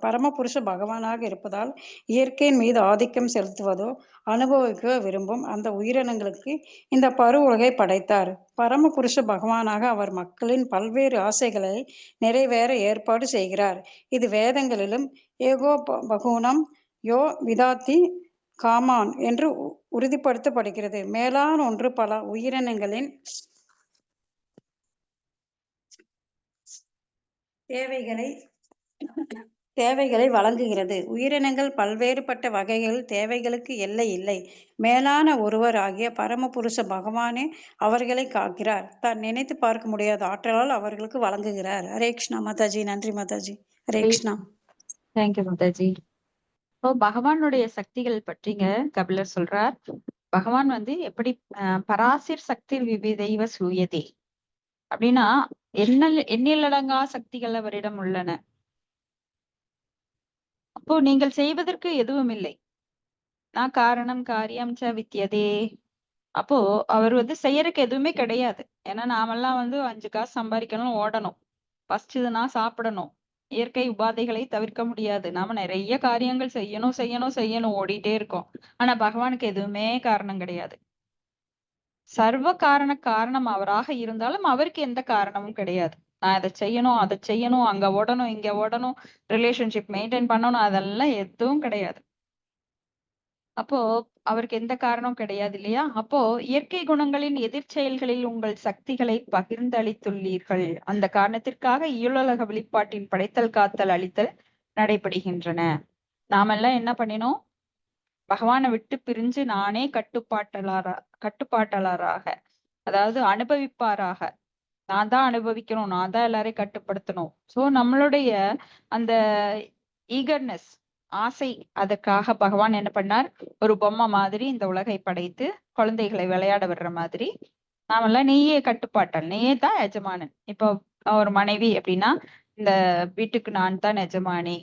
பரமபுருஷ பகவானாக இருப்பதால் இயற்கையின் மீது ஆதிக்கம் செலுத்துவதோ அனுபவிக்க விரும்பும் அந்த உயிரினங்களுக்கு இந்த பரு உலகை படைத்தார். பரமபுருஷ பகவானாக அவர் மக்களின் பல்வேறு ஆசைகளை நிறைவேற ஏற்பாடு செய்கிறார். இது வேதங்களிலும் ஏகோ பகுனம் யோ விதாத்தி காமான் என்று உறுதிப்படுத்தப்படுகிறது. மேலான ஒன்று பல உயிரினங்களின் தேவைகளை வழங்குகிறது. உயிரினங்கள் பல்வேறுபட்ட வகைகள் தேவைகளுக்கு எல்லை இல்லை. மேலான ஒருவர் ஆகிய பரமபுருஷ பகவானே அவர்களை காக்கிறார். தான் நினைத்து பார்க்க முடியாத ஆற்றலால் அவர்களுக்கு வழங்குகிறார். ஹரே கிருஷ்ணா மாதாஜி. நன்றி மாதாஜி. ஹரே கிருஷ்ணா. தேங்க்யூ மாதாஜி. இப்போ பகவானுடைய சக்திகள் பற்றிங்க கபிலர் சொல்றார். பகவான் எப்படி பராசிர் சக்தி விவிதைவ சூயதே அப்படின்னா எண்ணிலடங்கா சக்திகள் அவரிடம் உள்ளன. அப்போ நீங்கள் செய்வதற்கு எதுவும் இல்லை. நான் காரணம் காரியம் ச வித்தியதே. அப்போ அவர் செய்யறதுக்கு எதுவுமே கிடையாது. ஏன்னா நாமெல்லாம் 5 காசு சம்பாதிக்கணும், ஓடணும், பசிச்சதுன்னா சாப்பிடணும், இயற்கை உபாதைகளை தவிர்க்க முடியாது. நாம நிறைய காரியங்கள் செய்யணும் ஓடிட்டே இருக்கோம். ஆனா பகவானுக்கு எதுவுமே காரணம் கிடையாது. சர்வ காரணம் அவராக இருந்தாலும் அவருக்கு எந்த காரணமும் கிடையாது. நான் இதை செய்யணும், அதை செய்யணும், அங்க ஓடணும், இங்க ஓடணும், ரிலேஷன்ஷிப் மெயின்டைன் பண்ணணும், அதெல்லாம் எதுவும் கிடையாது. அப்போ அவருக்கு எந்த காரணமும் கிடையாது இல்லையா? அப்போ இயற்கை குணங்களின் எதிர்ச்செயல்களில் உங்கள் சக்திகளை பகிர்ந்தளித்துள்ளீர்கள். அந்த காரணத்திற்காக இயலுலக வெளிப்பாட்டின் படைத்தல், காத்தல், அழித்தல் நடைபெறுகின்றன. நாமெல்லாம் என்ன பண்ணினோம்? பகவானை விட்டு பிரிஞ்சு நானே கட்டுப்பாட்டாளராக, அதாவது அனுபவிப்பாராக, நான் தான் அனுபவிக்கணும், நான் தான் எல்லாரையும் கட்டுப்படுத்தணும். சோ நம்மளுடைய அந்த ஈகர்னஸ், ஆசை, அதற்காக பகவான் என்ன பண்ணார்? ஒரு பொம்மை மாதிரி இந்த உலகை படைத்து குழந்தைகளை விளையாட விடுற மாதிரி நாமெல்லாம் நீயே கட்டுப்பாட்டால், நீயே தான் எஜமானன். இப்போ ஒரு மனைவி அப்படின்னா இந்த வீட்டுக்கு நான் தான் எஜமானி,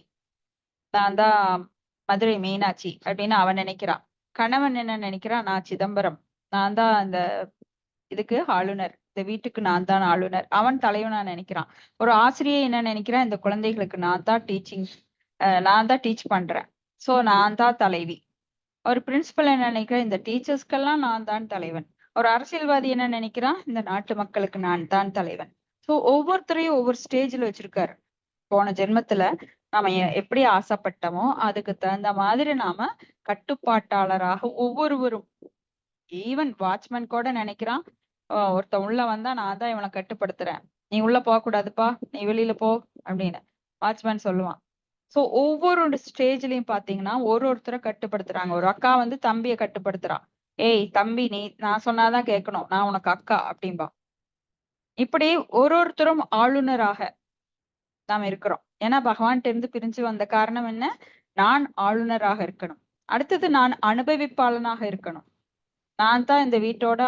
நான் தான் மதுரை மீனாட்சி அப்படின்னு அவன் நினைக்கிறான். கணவன் என்ன நினைக்கிறான், நான் சிதம்பரம், நான் தான் இந்த இதுக்கு ஆளுநர், இந்த வீட்டுக்கு நான் தான் ஆளுநர், அவன் தலைவனா நினைக்கிறான். ஒரு ஆசிரியர் என்ன நினைக்கிறான், இந்த குழந்தைகளுக்கு நான் தான் நான் தான் டீச் பண்றேன், சோ நான் தான் தலைவி. ஒரு பிரின்சிபல் என்ன நினைக்கிறேன், இந்த டீச்சர்ஸ்க்கெல்லாம் நான் தான் தலைவன். ஒரு அரசியல்வாதி என்ன நினைக்கிறான், இந்த நாட்டு மக்களுக்கு நான் தான் தலைவன். சோ ஒவ்வொருத்தரையும் ஒவ்வொரு ஸ்டேஜ்ல வச்சிருக்காரு. போன ஜென்மத்துல நாம எப்படி ஆசைப்பட்டோமோ அதுக்கு தகுந்த மாதிரி நாம கட்டுப்பாட்டாளராக ஒவ்வொருவரும், ஈவன் வாட்ச்மேன் கூட நினைக்கிறான், ஒருத்தன் உள்ள வந்தா நான் தான் இவனை கட்டுப்படுத்துறேன், நீ உள்ள போக கூடாதுப்பா, நீ வெளியில போ அப்படின்னு வாட்ச்மேன் சொல்லுவான். சோ ஒவ்வொரு ஸ்டேஜ்லயும் பாத்தீங்கன்னா ஒருத்தரை கட்டுப்படுத்துறாங்க. ஒரு அக்கா வந்து தம்பிய கட்டுப்படுத்துறான். ஏய் தம்பி, நீ நான் சொன்னாதான் கேட்கணும், நான் உனக்கு அக்கா அப்படின்பா. இப்படி ஒருத்தரும் ஆளுநராக நாம் இருக்கிறோம். ஏன்னா பகவான்கிட்ட இருந்து பிரிஞ்சு வந்த காரணம் என்ன, நான் ஆளுநராக இருக்கணும். அடுத்தது நான் அனுபவிப்பாளனாக இருக்கணும். நான் தான் இந்த வீட்டோட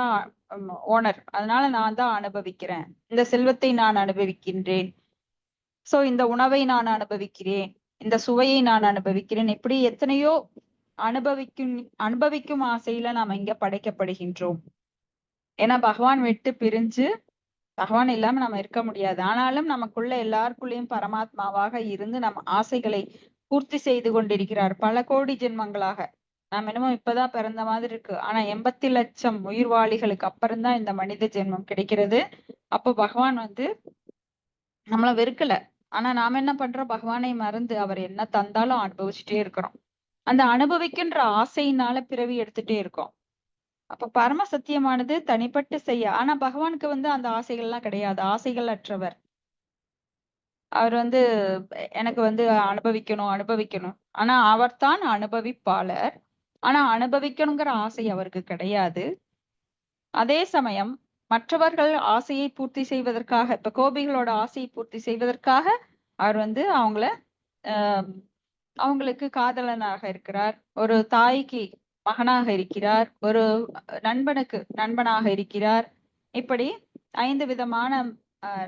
ஓனர், அதனால நான் தான் அனுபவிக்கிறேன், இந்த செல்வத்தை நான் அனுபவிக்கின்றேன், சோ இந்த உணவை நான் அனுபவிக்கிறேன், இந்த சுவையை நான் அனுபவிக்கிறேன். இப்படி எத்தனையோ அனுபவிக்கும் ஆசையில நாம இங்க படைக்கப்படுகின்றோம். ஏன்னா பகவான் விட்டு பிரிஞ்சு, பகவான் இல்லாம நம்ம இருக்க முடியாது. ஆனாலும் நமக்குள்ள எல்லாருக்குள்ளேயும் பரமாத்மாவாக இருந்து நம்ம ஆசைகளை பூர்த்தி செய்து கொண்டிருக்கிறார் பல கோடி ஜென்மங்களாக. நாம் என்னமோ இப்பதான் பிறந்த மாதிரி இருக்கு, ஆனா 80 லட்சம் உயிர்வாளிகளுக்கு அப்புறம்தான் இந்த மனித ஜென்மம் கிடைக்கிறது. அப்போ பகவான் வந்து நம்மள வெறுக்கல. ஆனா நாம என்ன பண்றோம், பகவானை மறந்து அவர் என்ன தந்தாலும் அனுபவிச்சுட்டே இருக்கிறோம். அந்த அனுபவிக்கின்ற ஆசையினால பிறவி எடுத்துட்டே இருக்கோம். அப்ப பரம சத்தியமானது தனிப்பட்டு செய்ய, ஆனா பகவானுக்கு வந்து அந்த ஆசைகள் எல்லாம் கிடையாது. ஆசைகள் அற்றவர். அவர் வந்து எனக்கு வந்து அனுபவிக்கணும். ஆனா அவர்தான் அனுபவிப்பாளர். ஆனா அனுபவிக்கணுங்கிற ஆசை அவருக்கு கிடையாது. அதே சமயம் மற்றவர்கள் ஆசையை பூர்த்தி செய்வதற்காக, இப்ப கோபிகளோட ஆசையை பூர்த்தி செய்வதற்காக அவர் வந்து அவங்களுக்கு காதலனாக இருக்கிறார், ஒரு தாய்க்கு மகனாக இருக்கிறார், ஒரு நண்பனுக்கு நண்பனாக இருக்கிறார். இப்படி 5 விதமான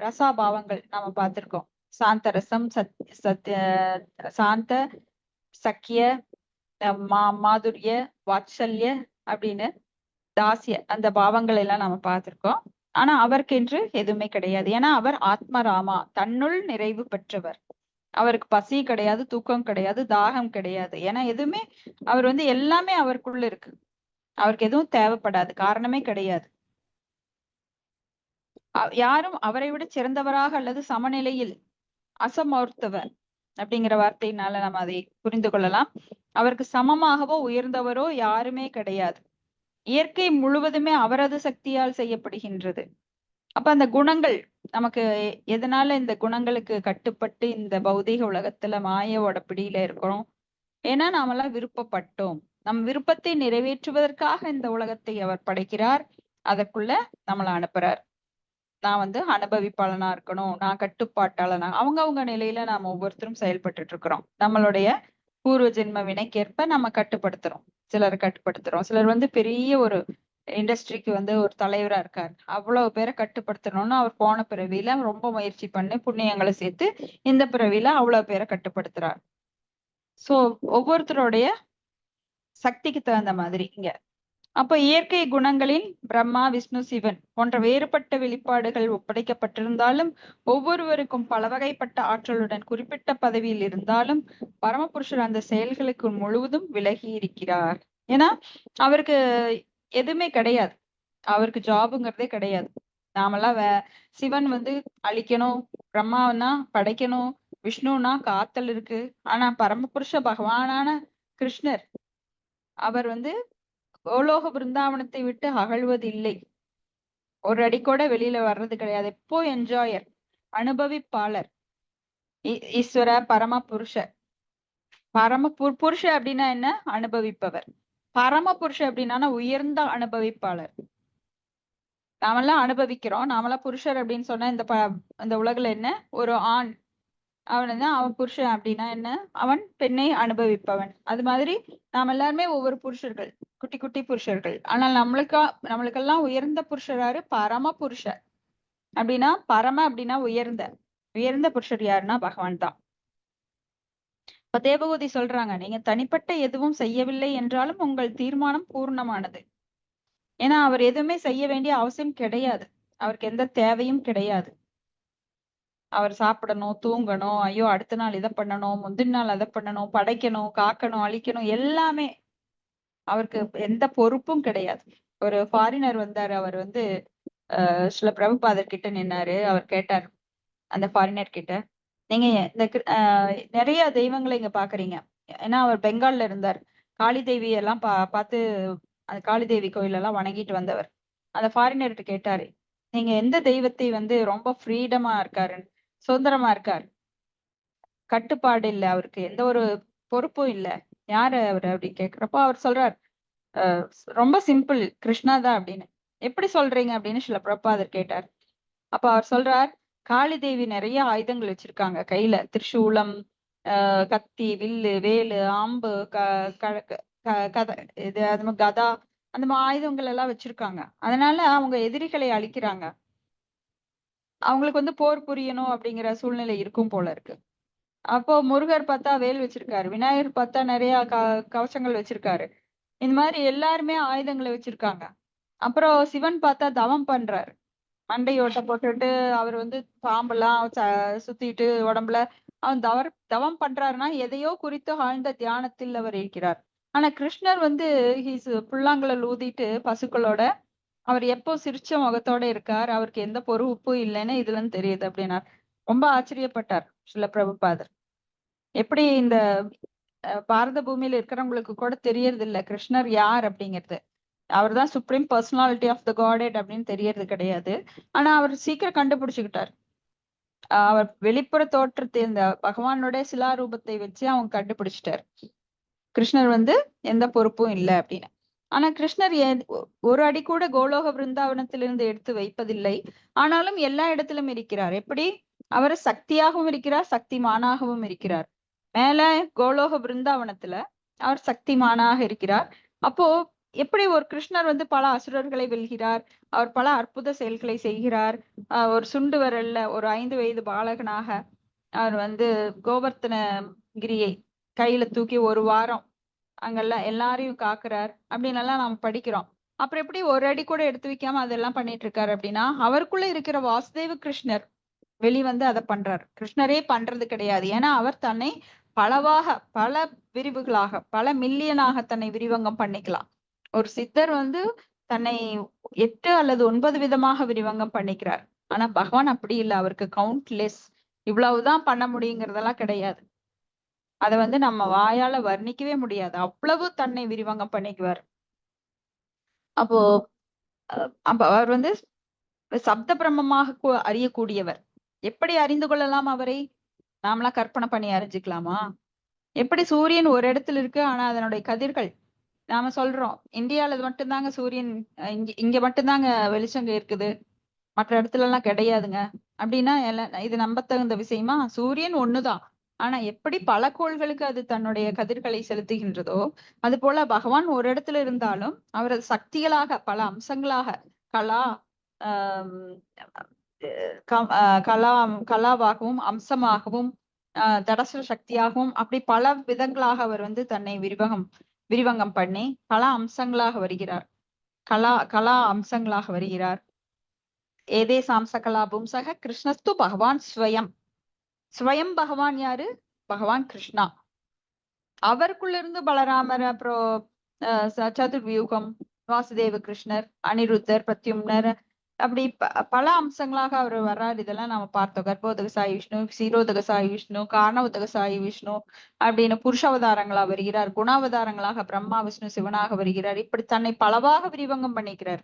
ரசாபாவங்கள் நாம பார்த்திருக்கோம். சாந்த ரசம், சாந்த, சக்கிய, மாதுரிய, வாத்சல்ய அப்படின்னு தாசிய, அந்த பாவங்கள் எல்லாம் நாம பார்த்திருக்கோம். ஆனா அவருக்கென்று எதுவுமே கிடையாது. ஏன்னா அவர் ஆத்மராமா, தன்னுள் நிறைவு பெற்றவர். அவருக்கு பசி கிடையாது, தூக்கம் கிடையாது, தாகம் கிடையாது. ஏன்னா எதுவுமே, அவர் வந்து எல்லாமே அவருக்குள்ள இருக்கு. அவருக்கு எதுவும் தேவைப்படாது, காரணமே கிடையாது. யாரும் அவரை விட சிறந்தவராக அல்லது சமநிலையில், அசமர்த்தவர் அப்படிங்கிற வார்த்தையினால நம்ம அதை புரிந்து கொள்ளலாம். அவருக்கு சமமாகவோ உயர்ந்தவரோ யாருமே கிடையாது. இயற்கை முழுவதுமே அவரது சக்தியால் செய்யப்படுகின்றது. அப்ப அந்த குணங்கள் நமக்கு எதனால இந்த குணங்களுக்கு கட்டுப்பட்டு இந்த பௌதீக உலகத்துல மாயோட பிடியில இருக்கிறோம்? ஏன்னா நாமெல்லாம் விருப்பப்பட்டோம். நம் விருப்பத்தை நிறைவேற்றுவதற்காக இந்த உலகத்தை அவர் படைக்கிறார், அதற்குள்ள நம்மளை அனுப்புறார். நான் வந்து அனுபவிப்பாளனா இருக்கணும், நான் கட்டுப்பாட்டாளனா, அவங்க நிலையில நாம ஒவ்வொருத்தரும் செயல்பட்டு இருக்கிறோம். நம்மளுடைய பூர்வ ஜென்ம வினைக்கேற்ப நம்ம கட்டுப்படுத்துறோம். சிலர் கட்டுப்படுத்துறோம், சிலர் வந்து பெரிய ஒரு இண்டஸ்ட்ரிக்கு வந்து ஒரு தலைவரா இருக்காரு, அவ்வளவு பேரை கட்டுப்படுத்தணும்னு அவர் போன பிறவியில ரொம்ப முயற்சி பண்ணி புண்ணியங்களை சேர்த்து இந்த பிறவியில அவ்வளவு பேரை கட்டுப்படுத்துறார். சோ ஒவ்வொருத்தருடைய சக்திக்கு தகுந்த மாதிரி இங்க. அப்ப இயற்கை குணங்களில் பிரம்மா, விஷ்ணு, சிவன் போன்ற வேறுபட்ட வெளிப்பாடுகள் ஒப்படைக்கப்பட்டிருந்தாலும், ஒவ்வொருவருக்கும் பல வகைப்பட்ட ஆற்றலுடன் குறிப்பிட்ட பதவியில் இருந்தாலும் பரமபுருஷர் அந்த செயல்களுக்கு முழுவதும் விலகி இருக்கிறார். ஏன்னா அவருக்கு எதுவுமே கிடையாது, அவருக்கு ஜாபுங்கிறதே கிடையாது. நாமெல்லாம் சிவன் வந்து அழிக்கணும், பிரம்மாவனா படைக்கணும், விஷ்ணுனா காத்தல் இருக்கு. ஆனா பரமபுருஷ பகவானான கிருஷ்ணர் அவர் வந்து கோலோக பிருந்தாவனத்தை விட்டு அகழ்வது இல்லை, ஒரு அடி கூட வெளியில வர்றது கிடையாது. எப்போ என்ஜாயர், அனுபவிப்பாளர். ஈஸ்வர பரம புருஷ. புருஷ அப்படின்னா என்ன, அனுபவிப்பவர். பரம புருஷ அப்படின்னா உயர்ந்த அனுபவிப்பாளர். நாமெல்லாம் அனுபவிக்கிறோம், நாமெல்லாம் புருஷர் அப்படின்னு சொன்னா இந்த உலகுல என்ன, ஒரு ஆண் அவன் புருஷன் அப்படின்னா என்ன, அவன் பெண்ணை அனுபவிப்பவன். அது மாதிரி நாம் எல்லாருமே ஒவ்வொரு புருஷர்கள், குட்டி குட்டி புருஷர்கள். ஆனால் நம்மளுக்கெல்லாம் உயர்ந்த புருஷராரு பரம புருஷர். அப்படின்னா பரம அப்படின்னா உயர்ந்த புருஷர் யாருன்னா பகவான் தான். இப்ப தேவகூதி சொல்றாங்க, நீங்க தனிப்பட்ட எதுவும் செய்யவில்லை என்றாலும் உங்கள் தீர்மானம் பூர்ணமானது. ஏன்னா அவர் எதுவுமே செய்ய வேண்டிய அவசியம் கிடையாது. அவருக்கு எந்த தேவையும் கிடையாது. அவர் சாப்பிடணும், தூங்கணும், ஐயோ அடுத்த நாள் இதை பண்ணணும், முந்தின நாள் அதை பண்ணணும், படைக்கணும், காக்கணும், அழிக்கணும், எல்லாமே அவருக்கு எந்த பொறுப்பும் கிடையாது. ஒரு ஃபாரினர் வந்தாரு. அவர் வந்து சில பிரபுபாதர் கிட்ட நின்னாரு. அவர் கேட்டார் அந்த ஃபாரினர் கிட்ட, நீங்க இந்த நிறைய தெய்வங்களை இங்க பாக்குறீங்க. ஏன்னா அவர் பெங்கால்ல இருந்தார். காளி தேவி எல்லாம் பார்த்து அந்த காளி தேவி கோயில் எல்லாம் வணங்கிட்டு வந்தவர். அந்த ஃபாரினர்கிட்ட கேட்டாரு, நீங்க எந்த தெய்வத்தை வந்து ரொம்ப ஃப்ரீடமா இருக்காரு, சுதந்திரமா இருக்காரு, கட்டுப்பாடு இல்ல, அவருக்கு எந்த ஒரு பொறுப்பும் இல்ல, யாரு அவரு அப்படின்னு கேக்குறப்போ அவர் சொல்றார், ரொம்ப சிம்பிள், கிருஷ்ணா தான் அப்படின்னு. எப்படி சொல்றீங்க அப்படின்னு சில பிரபாதர் கேட்டார். அப்ப அவர் சொல்றார், காளி தேவி நிறைய ஆயுதங்கள் வச்சிருக்காங்க கையில, திரிசூலம், கத்தி, வில்லு, வேலு, ஆம்பு, இது அது கதா, அந்த மாதிரி ஆயுதங்கள் எல்லாம் வச்சிருக்காங்க. அதனால அவங்க எதிரிகளை அழிக்கிறாங்க. அவங்களுக்கு வந்து போர் புரியணும் அப்படிங்கிற சூழ்நிலை இருக்கும் போல இருக்கு. அப்போ முருகர் பார்த்தா வேல் வச்சிருக்காரு, விநாயகர் பார்த்தா நிறைய கவசங்கள் வச்சிருக்காரு. இந்த மாதிரி எல்லாருமே ஆயுதங்களை வச்சிருக்காங்க. அப்புறம் சிவன் பார்த்தா தவம் பண்றாரு, மண்டையோட்ட போட்டுட்டு அவர் வந்து பாம்பெல்லாம் சுத்திட்டு உடம்புல அவன் தவம் பண்றாருன்னா எதையோ குறித்து ஆழ்ந்த தியானத்தில் அவர் இருக்கிறார். ஆனா கிருஷ்ணர் வந்து புல்லாங்குழல் ஊதிட்டு பசுக்களோட அவர் எப்போ சிரிச்ச முகத்தோட இருக்கார், அவருக்கு எந்த பொறுப்பும் இல்லைன்னு இதுல இருந்து தெரியுது அப்படின்னா ரொம்ப ஆச்சரியப்பட்டார் சில பிரபுபாதர். எப்படி இந்த பாரத பூமியில இருக்கிறவங்களுக்கு கூட தெரியறது இல்ல கிருஷ்ணர் யார் அப்படிங்கிறது. அவர் தான் சுப்ரீம் பர்சனாலிட்டி ஆஃப் த காடெட் அப்படின்னு தெரியறது கிடையாது. ஆனா அவர் சீக்கிரம் கண்டுபிடிச்சுக்கிட்டார். அவர் வெளிப்புற தோற்றத்தை இந்த பகவானுடைய சிலாரூபத்தை வச்சு அவங்க கண்டுபிடிச்சிட்டார், கிருஷ்ணர் வந்து எந்த பொறுப்பும் இல்லை அப்படின்னு. ஆனா கிருஷ்ணர் ஒரு அடி கூட கோலோக பிருந்தாவனத்திலிருந்து எடுத்து வைப்பதில்லை. ஆனாலும் எல்லா இடத்திலும் இருக்கிறார். எப்படி? அவர் சக்தியாகவும் இருக்கிறார், சக்திமானாகவும் இருக்கிறார். மேல கோலோக பிருந்தாவனத்துல அவர் சக்திமானாக இருக்கிறார். அப்போ எப்படி ஒரு கிருஷ்ணர் வந்து பல அசுரர்களை வெல்கிறார், அவர் பல அற்புத செயல்களை செய்கிறார். ஒரு சுண்டு வரல்ல ஒரு 5 வயது பாலகனாக அவர் வந்து கோவர்த்தன கிரியை கையில தூக்கி ஒரு வாரம் அங்கெல்லாம் எல்லாரையும் காக்குறார் அப்படின்னு எல்லாம் நாம படிக்கிறோம். அப்புறம் எப்படி ஒரு அடி கூட எடுத்து வைக்காம அதெல்லாம் பண்ணிட்டு இருக்காரு அப்படின்னா அவருக்குள்ள இருக்கிற வாசுதேவ கிருஷ்ணர் வெளிவந்து அதை பண்றாரு. கிருஷ்ணரே பண்றது கிடையாது. ஏன்னா அவர் தன்னை பல விரிவுகளாக, பல மில்லியனாக தன்னை விரிவங்கம் பண்ணிக்கலாம். ஒரு சித்தர் வந்து தன்னை 8 அல்லது 9 விதமாக விரிவங்கம் பண்ணிக்கிறார். ஆனா பகவான் அப்படி இல்லை. அவருக்கு கவுண்ட்லெஸ், இவ்வளவுதான் பண்ண முடியுங்கிறதெல்லாம் கிடையாது. அதை வந்து நம்ம வாயால வர்ணிக்கவே முடியாது, அவ்வளவு தன்னை விரிவங்கம் பண்ணிக்குவார். அப்போ அவர் வந்து சப்த பிரம்மமாக அறியக்கூடியவர். எப்படி அறிந்து கொள்ளலாம் அவரை? நாமளா கற்பனை பண்ணி அறிஞ்சுக்கலாமா? எப்படி சூரியன் ஒரு இடத்துல இருக்கு, ஆனா அதனுடைய கதிர்கள் நாம சொல்றோம் இந்தியால மட்டும்தாங்க சூரியன், இங்க மட்டும்தாங்க வெளிச்சங்க இருக்குது, மற்ற இடத்துல எல்லாம் கிடையாதுங்க அப்படின்னா இது நம்ப தகுந்த விஷயமா? சூரியன் ஒண்ணுதான், ஆனா எப்படி பல கோள்களுக்கு அது தன்னுடைய கதிர்களை செலுத்துகின்றதோ அது போல பகவான் ஒரு இடத்துல இருந்தாலும் அவரது சக்திகளாக பல அம்சங்களாக, கலா கலாவாகவும் அம்சமாகவும் தடச சக்தியாகவும் அப்படி பல விதங்களாக அவர் வந்து தன்னை விரிவங்கம் பண்ணி பல அம்சங்களாக வருகிறார். கலா அம்சங்களாக வருகிறார். ஏதே சாம்ச கலா பும்சக கிருஷ்ணஸ்து பகவான் ஸ்வயம் பகவான் யாரு? பகவான் கிருஷ்ணா. அவருக்குள்ள இருந்து பலராமர், அப்புறம் சதுர்வியூகம், வாசுதேவ கிருஷ்ணர், அனிருத்தர், பிரத்யும்னர், அப்படி பல அம்சங்களாக அவர் வர்றாரு. இதெல்லாம் நாம பார்த்தோம். கர்ப்போதக சாயி விஷ்ணு, க்ஷீரோதக சாயி விஷ்ணு, காரணோதக சாயி விஷ்ணு அப்படின்னு புருஷாவதாரங்களா வருகிறார். குணாவதாரங்களாக பிரம்மா விஷ்ணு சிவனாக வருகிறார். இப்படி தன்னை பலவாக விரிவங்கம் பண்ணிக்கிறார்.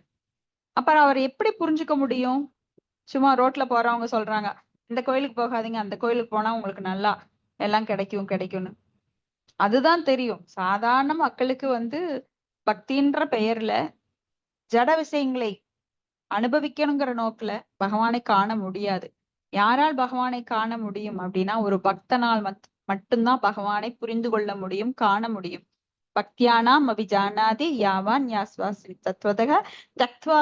அப்புறம் அவர் எப்படி புரிஞ்சுக்க முடியும்? சும்மா ரோட்ல போறவங்க சொல்றாங்க இந்த கோயிலுக்கு போகாதீங்க, அந்த கோயிலுக்கு போனா உங்களுக்கு நல்லா எல்லாம் கிடைக்கும்னு. அதுதான் தெரியும். சாதாரண மக்களுக்கு வந்து பக்தின்ற பெயர்ல ஜட விஷயங்களை அனுபவிக்கணுங்கிற நோக்குல பகவானை காண முடியாது. யாரால் பகவானை காண முடியும் அப்படின்னா ஒரு பக்தனால் மட்டும்தான் பகவானை புரிந்து கொள்ள முடியும், காண முடியும். பக்தியானாம் அபிஜானாதி யாவான் யாஸ்வாஸ்மி தத்வதக தத்வா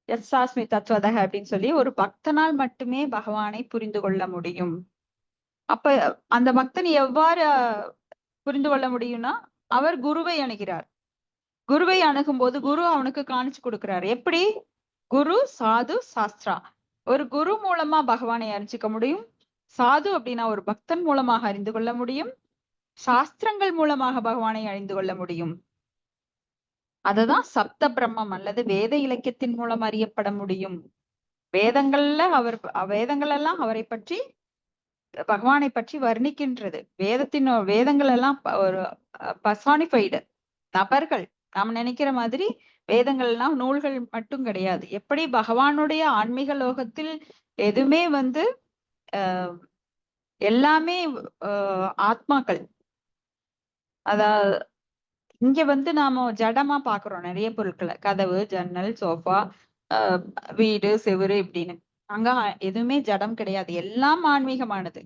யஸ்வாஸ்மி தத்வதக அப்படின்னு சொல்லி ஒரு பக்தனால் மட்டுமே பகவானை புரிந்து கொள்ள முடியும் அப்ப அந்த பக்தன் எவ்வாறு புரிந்து கொள்ள முடியும்னா, அவர் குருவை அணுகிறார். குருவை அணுகும் போது குரு அவனுக்கு காணிச்சு கொடுக்கிறார். எப்படி? குரு, சாது, சாஸ்திரா. ஒரு குரு மூலமா பகவானை அறிஞ்சுக்க முடியும். சாது அப்படின்னா ஒரு பக்தன் மூலமாக அறிந்து கொள்ள முடியும். சாஸ்திரங்கள் மூலமாக பகவானை அறிந்து கொள்ள முடியும். அதுதான் சப்த பிரம்மம் அல்லது வேத இலக்கியத்தின் மூலம் அறியப்பட முடியும். வேதங்கள் எல்லாம் அவரை பற்றி, பகவானை பற்றி வர்ணிக்கின்றது. வேதங்கள் எல்லாம் ஒரு பர்சானிஃபைடு நபர்கள். நாம் நினைக்கிற மாதிரி வேதங்கள் எல்லாம் நூல்கள் மட்டும் கிடையாது. எப்படி பகவானுடைய ஆன்மீக லோகத்தில் எதுவுமே எல்லாமே ஆத்மாக்கள். அதாவது இங்க நாம ஜடமா பாக்குறோம் நிறைய பொருட்களை, கதவு, ஜன்னல், சோஃபா, வீடு, செவுரு இப்படின்னு. அங்க எதுவுமே ஜடம் கிடையாது, எல்லாம் ஆன்மீகமானது.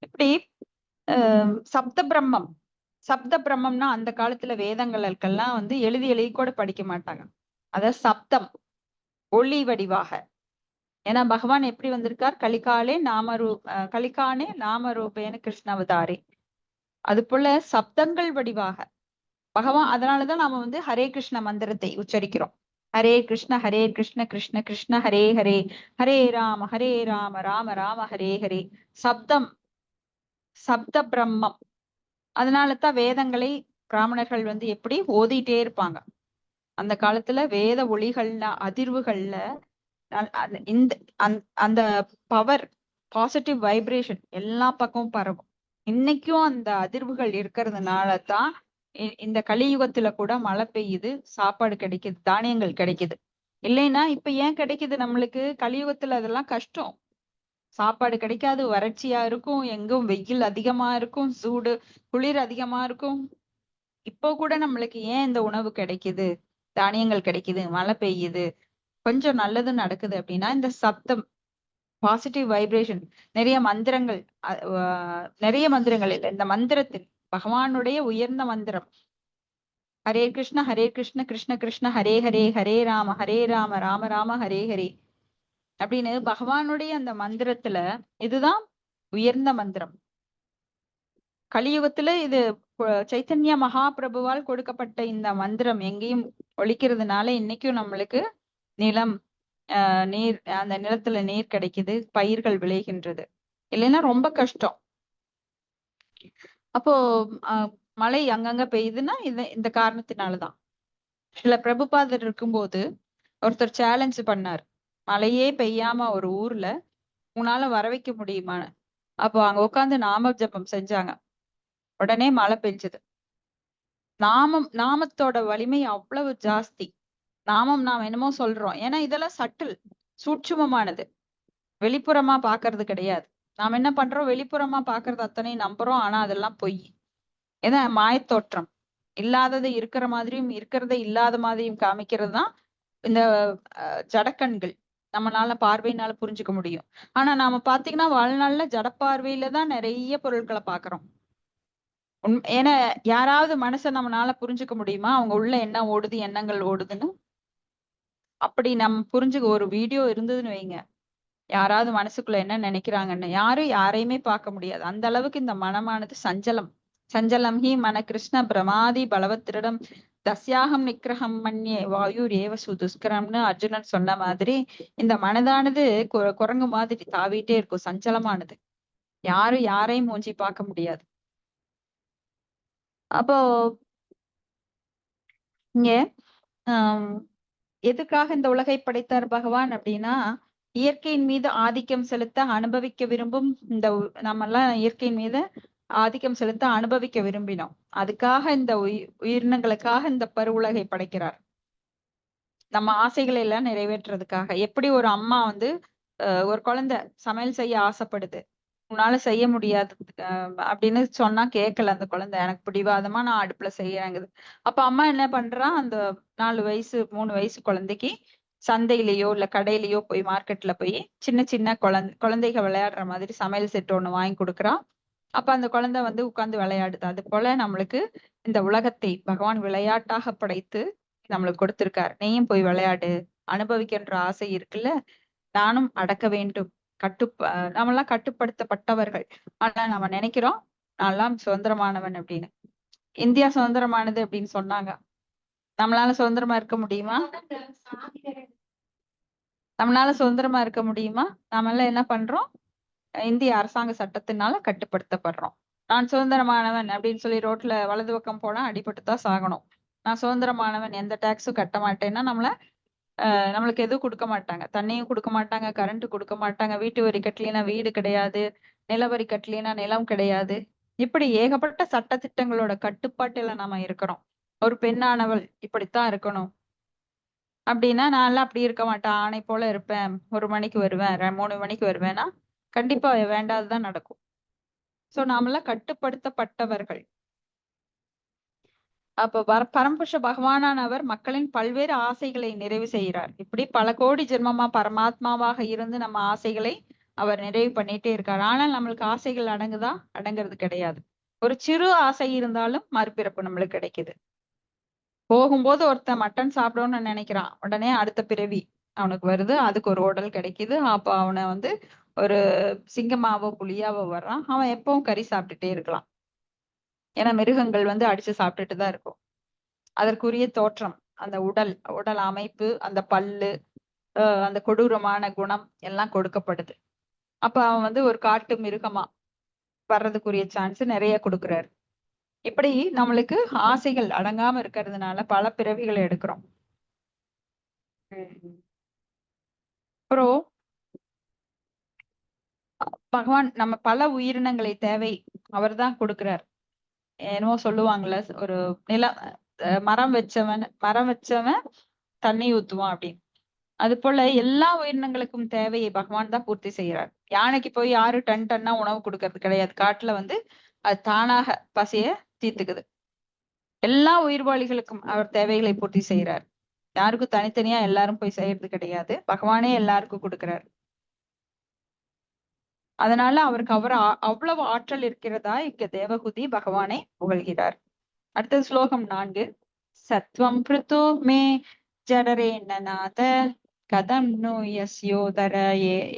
இப்படி சப்த பிரம்மம். சப்த பிரம்மம்னா அந்த காலத்துல வேதங்களுக்கெல்லாம் எழுதி எழுதி கூட படிக்க மாட்டாங்க. அத சப்தம், ஒளி வடிவாக. ஏன்னா பகவான் எப்படி வந்திருக்கார்? கலிகானே நாமரூபேன கிருஷ்ணவதாரி. அது போல சப்தங்கள் வடிவாக பகவான். அதனாலதான் நாம ஹரே கிருஷ்ண மந்திரத்தை உச்சரிக்கிறோம். ஹரே கிருஷ்ண கிருஷ்ண கிருஷ்ண ஹரே ஹரே, ஹரே ராம ராம ராம ஹரே ஹரே. சப்தம், சப்த பிரம்மம். அதனாலதான் வேதங்களை பிராமணர்கள் எப்படி ஓதிட்டே இருப்பாங்க. அந்த காலத்துல வேத ஒளிகள்ல, அதிர்வுகள்ல அந்த பவர், பாசிட்டிவ் வைப்ரேஷன் எல்லா பக்கமும் பரவும். இன்னைக்கும் அந்த அதிர்வுகள் இருக்கிறதுனாலதான் இந்த கலியுகத்துல கூட மழை பெய்யுது, சாப்பாடு கிடைக்குது, தானியங்கள் கிடைக்குது. இல்லைன்னா இப்ப ஏன் கிடைக்குது நம்மளுக்கு? கலியுகத்துல அதெல்லாம் கஷ்டம். சாப்பாடு கிடைக்காது, வறட்சியா இருக்கும், எங்கும் வெயில் அதிகமா இருக்கும், குளிர் அதிகமா இருக்கும். இப்போ கூட நம்மளுக்கு ஏன் இந்த உணவு கிடைக்குது, தானியங்கள் கிடைக்குது, மழை பெய்யுது, கொஞ்சம் நல்லது நடக்குது அப்படின்னா இந்த சப்தம், பாசிட்டிவ் வைப்ரேஷன். நிறைய மந்திரங்கள் இல்லை, இந்த மந்திரத்தில் பகவானுடைய உயர்ந்த மந்திரம் ஹரே கிருஷ்ண கிருஷ்ண கிருஷ்ண ஹரே ஹரே, ஹரே ராம ராம ராம ஹரே ஹரே அப்படின்னு பகவானுடைய அந்த மந்திரத்துல இதுதான் உயர்ந்த மந்திரம். கலியுகத்துல இது சைத்தன்ய மகாபிரபுவால் கொடுக்கப்பட்ட இந்த மந்திரம் எங்கேயும் ஒலிக்கிறதுனால இன்னைக்கும் நம்மளுக்கு நிலம், நீர், அந்த நிலத்துல நீர் கிடைக்குது, பயிர்கள் விளைகின்றது. இல்லைன்னா ரொம்ப கஷ்டம். அப்போ மழை அங்கங்க பெய்யுதுன்னா இந்த காரணத்தினாலதான். சில பிரபுபாதர் இருக்கும்போது ஒருத்தர் சேலஞ்ச் பண்ணார், மழையே பெய்யாம ஒரு ஊர்ல உன்னால வர வைக்க முடியுமான்னு. அப்போ அங்க உட்காந்து நாம ஜபம் செஞ்சாங்க. உடனே மழை பெஞ்சது. நாமத்தோட வலிமை அவ்வளவு ஜாஸ்தி. நாம் என்னமோ சொல்றோம், ஏன்னா இதெல்லாம் சட்டில், சூட்சுமமானது, வெளிப்புறமா பாக்குறது கிடையாது. நாம் என்ன பண்றோம்? வெளிப்புறமா பாக்குறது அத்தனை நம்புறோம். ஆனா அதெல்லாம் பொய். ஏன்னா மாயத்தோற்றம், இல்லாதது இருக்கிற மாதிரியும் இருக்கிறத இல்லாத மாதிரியும் காமிக்கிறது தான் இந்த ஜடக்கண்கள். நம்மளால பார்வையினால புரிஞ்சுக்க முடியும். ஆனா நாம பாத்தீங்கன்னா வாழ்நாள்ல ஜடப்பார்வையில தான் நிறைய பொருட்களை பாக்குறோம். ஏன்னா யாராவது மனசை நம்மளால புரிஞ்சுக்க முடியுமா அவங்க உள்ள என்ன ஓடுது, எண்ணங்கள் ஓடுதுன்னு? அப்படி நம்ம புரிஞ்சுக்க ஒரு வீடியோ இருந்ததுன்னு வைங்க, யாராவது மனசுக்குள்ள என்ன நினைக்கிறாங்கன்னு யாரும் யாரையுமே பார்க்க முடியாது. அந்த அளவுக்கு இந்த மனமானது சஞ்சலம் ஹி மன கிருஷ்ண பிரமாதி பலவத்திரிடம் தஸ்யாகம் நிக்கிரகம் மன்யே வாயு ரேவ சுதுஷ்கரம்னு அர்ஜுனன் சொன்ன மாதிரி இந்த மனதானது குரங்கு மாதிரி தாவிட்டே இருக்கும், சஞ்சலமானது. யாரும் யாரையும் மூஞ்சி பார்க்க முடியாது. அப்போ இங்க எதுக்காக இந்த உலகை படைத்தார் பகவான் அப்படின்னா, இயற்கையின் மீது ஆதிக்கம் செலுத்த அனுபவிக்க விரும்பும் நம்ம எல்லாம் இயற்கையின் மீது ஆதிக்கம் செலுத்த அனுபவிக்க விரும்பினோம். அதுக்காக இந்த உயிரினங்களுக்காக இந்த உலகை படைக்கிறார், நம்ம ஆசைகளை எல்லாம் நிறைவேற்றுறதுக்காக. எப்படி ஒரு அம்மா ஒரு குழந்தை சமையல் செய்ய ஆசைப்படுது, உன்னால செய்ய முடியாது அப்படின்னு சொன்னா கேட்கல அந்த குழந்தை, எனக்கு பிடிவாதமா நான் அடுப்புல செய்யறேங்குது. அப்ப அம்மா என்ன பண்றா, அந்த 4 வயசு 3 வயசு குழந்தைக்கு சந்தையிலயோ இல்ல கடையிலயோ போய், மார்க்கெட்ல போய் சின்ன சின்ன குழந்தைங்க விளையாடுற மாதிரி சமையல் செட் ஒண்ணு வாங்கி கொடுக்குறா. அப்ப அந்த குழந்தை உட்கார்ந்து விளையாடுது. அது போல நம்மளுக்கு இந்த உலகத்தை பகவான் விளையாட்டாக படைத்து நம்மளுக்கு கொடுத்திருக்காரு. நீயும் போய் விளையாடு, அனுபவிக்கின்ற ஆசை இருக்குல்ல, நானும் அடக்க வேண்டும், நம்மெல்லாம் கட்டுப்படுத்தப்பட்டவர்கள். ஆனா நம்ம நினைக்கிறோம் நான்லாம் சுதந்திரமானவன் அப்படின்னு. இந்தியா சுதந்திரமானது அப்படின்னு சொன்னாங்க. நம்மளால சுதந்திரமா இருக்க முடியுமா? நம்மளால சுதந்திரமா இருக்க முடியுமா? நாம எல்லாம் என்ன பண்றோம்? இந்திய அரசாங்க சட்டத்தினால கட்டுப்படுத்தப்படுறோம். நான் சுதந்திரமானவன் அப்படின்னு சொல்லி ரோட்ல வலது பக்கம் போனா அடிபட்டுதான் சாகணும். நான் சுதந்திரமானவன், எந்த டாக்ஸும் கட்ட மாட்டேன்னா நம்மளுக்கு எதுவும் கொடுக்க மாட்டாங்க. தண்ணியும் கொடுக்க மாட்டாங்க, கரண்ட் கொடுக்க மாட்டாங்க, வீட்டு வரி கட்டலைன்னா வீடு கிடையாது, நிலவரி கட்டலைன்னா நிலம் கிடையாது. இப்படி ஏகப்பட்ட சட்ட திட்டங்களோட கட்டுப்பாட்டுல நாம இருக்கிறோம். ஒரு பெண்ணானவள் இப்படித்தான் இருக்கணும் அப்படின்னா, நான்லாம் அப்படி இருக்க மாட்டேன், ஆணை போல இருப்பேன், 1 மணிக்கு வருவேன், 3 மணிக்கு வருவேன்னா கண்டிப்பா வேண்டாததான் நடக்கும். சோ நாமெல்லாம் கட்டுப்படுத்தப்பட்டவர்கள். அப்ப பரம்புருஷ பகவானானவர் மக்களின் பல்வேறு ஆசைகளை நிறைவு செய்கிறார். இப்படி பல கோடி ஜென்மமா பரமாத்மாவாக இருந்து நம்ம ஆசைகளை அவர் நிறைவு பண்ணிட்டே இருக்கார். ஆனால் நம்மளுக்கு ஆசைகள் அடங்குதா? அடங்குறது கிடையாது. ஒரு சிறு ஆசை இருந்தாலும் மறுபிறப்பு நம்மளுக்கு கிடைக்குது. போகும்போது ஒருத்தன் மட்டன் சாப்பிடணும்னு நினைக்கிறான், உடனே அடுத்த பிறவி அவனுக்கு வருது, அதுக்கு ஒரு உடல் கிடைக்குது. அப்ப அவனை ஒரு சிங்கமாவோ புலியாவோ வர்றான். அவன் எப்பவும் கறி சாப்பிட்டுட்டே இருக்கலாம். ஏன்னா மிருகங்கள் அடிச்சு சாப்பிட்டுட்டு தான் இருக்கும். அதற்குரிய தோற்றம், அந்த உடல் அமைப்பு, அந்த பல்லு, அந்த கொடூரமான குணம் எல்லாம் கொடுக்கப்படுது. அப்ப அவன் ஒரு காட்டு மிருகமா வர்றதுக்குரிய சான்ஸ் நிறைய கொடுக்குறாரு. இப்படி நம்மளுக்கு ஆசைகள் அடங்காம இருக்கிறதுனால பல பிறவிகளை எடுக்கிறோம். அப்புறம் பகவான் நம்ம பல உயிரினங்களை தேவை அவர்தான் கொடுக்கிறார். என்னமோ சொல்லுவாங்கல்ல, ஒரு மரம் வச்சவன் தண்ணி ஊத்துவான் அப்படின்னு. அது போல எல்லா உயிரினங்களுக்கும் தேவையை பகவான் தான் பூர்த்தி செய்யறார். யானைக்கு போய் யாரு டன்னா உணவு கொடுக்கறது கிடையாது. காட்டுல அது தானாக பசிய தீர்த்துக்குது. எல்லா உயிர்வாளிகளுக்கும் அவர் தேவைகளை பூர்த்தி செய்யறார். யாருக்கும் தனித்தனியா எல்லாரும் போய் செய்யறது கிடையாது. பகவானே எல்லாருக்கும் கொடுக்கிறார். அதனால அவருக்கு அவ்வளவு ஆற்றல் இருக்கிறதா இங்க தேவகுதி பகவானை புகழ்கிறார். அடுத்தது ஸ்லோகம் 4. சத்வம் பிருத்து மே ஜடரேணநாத கதம் நு யஸ்யோதர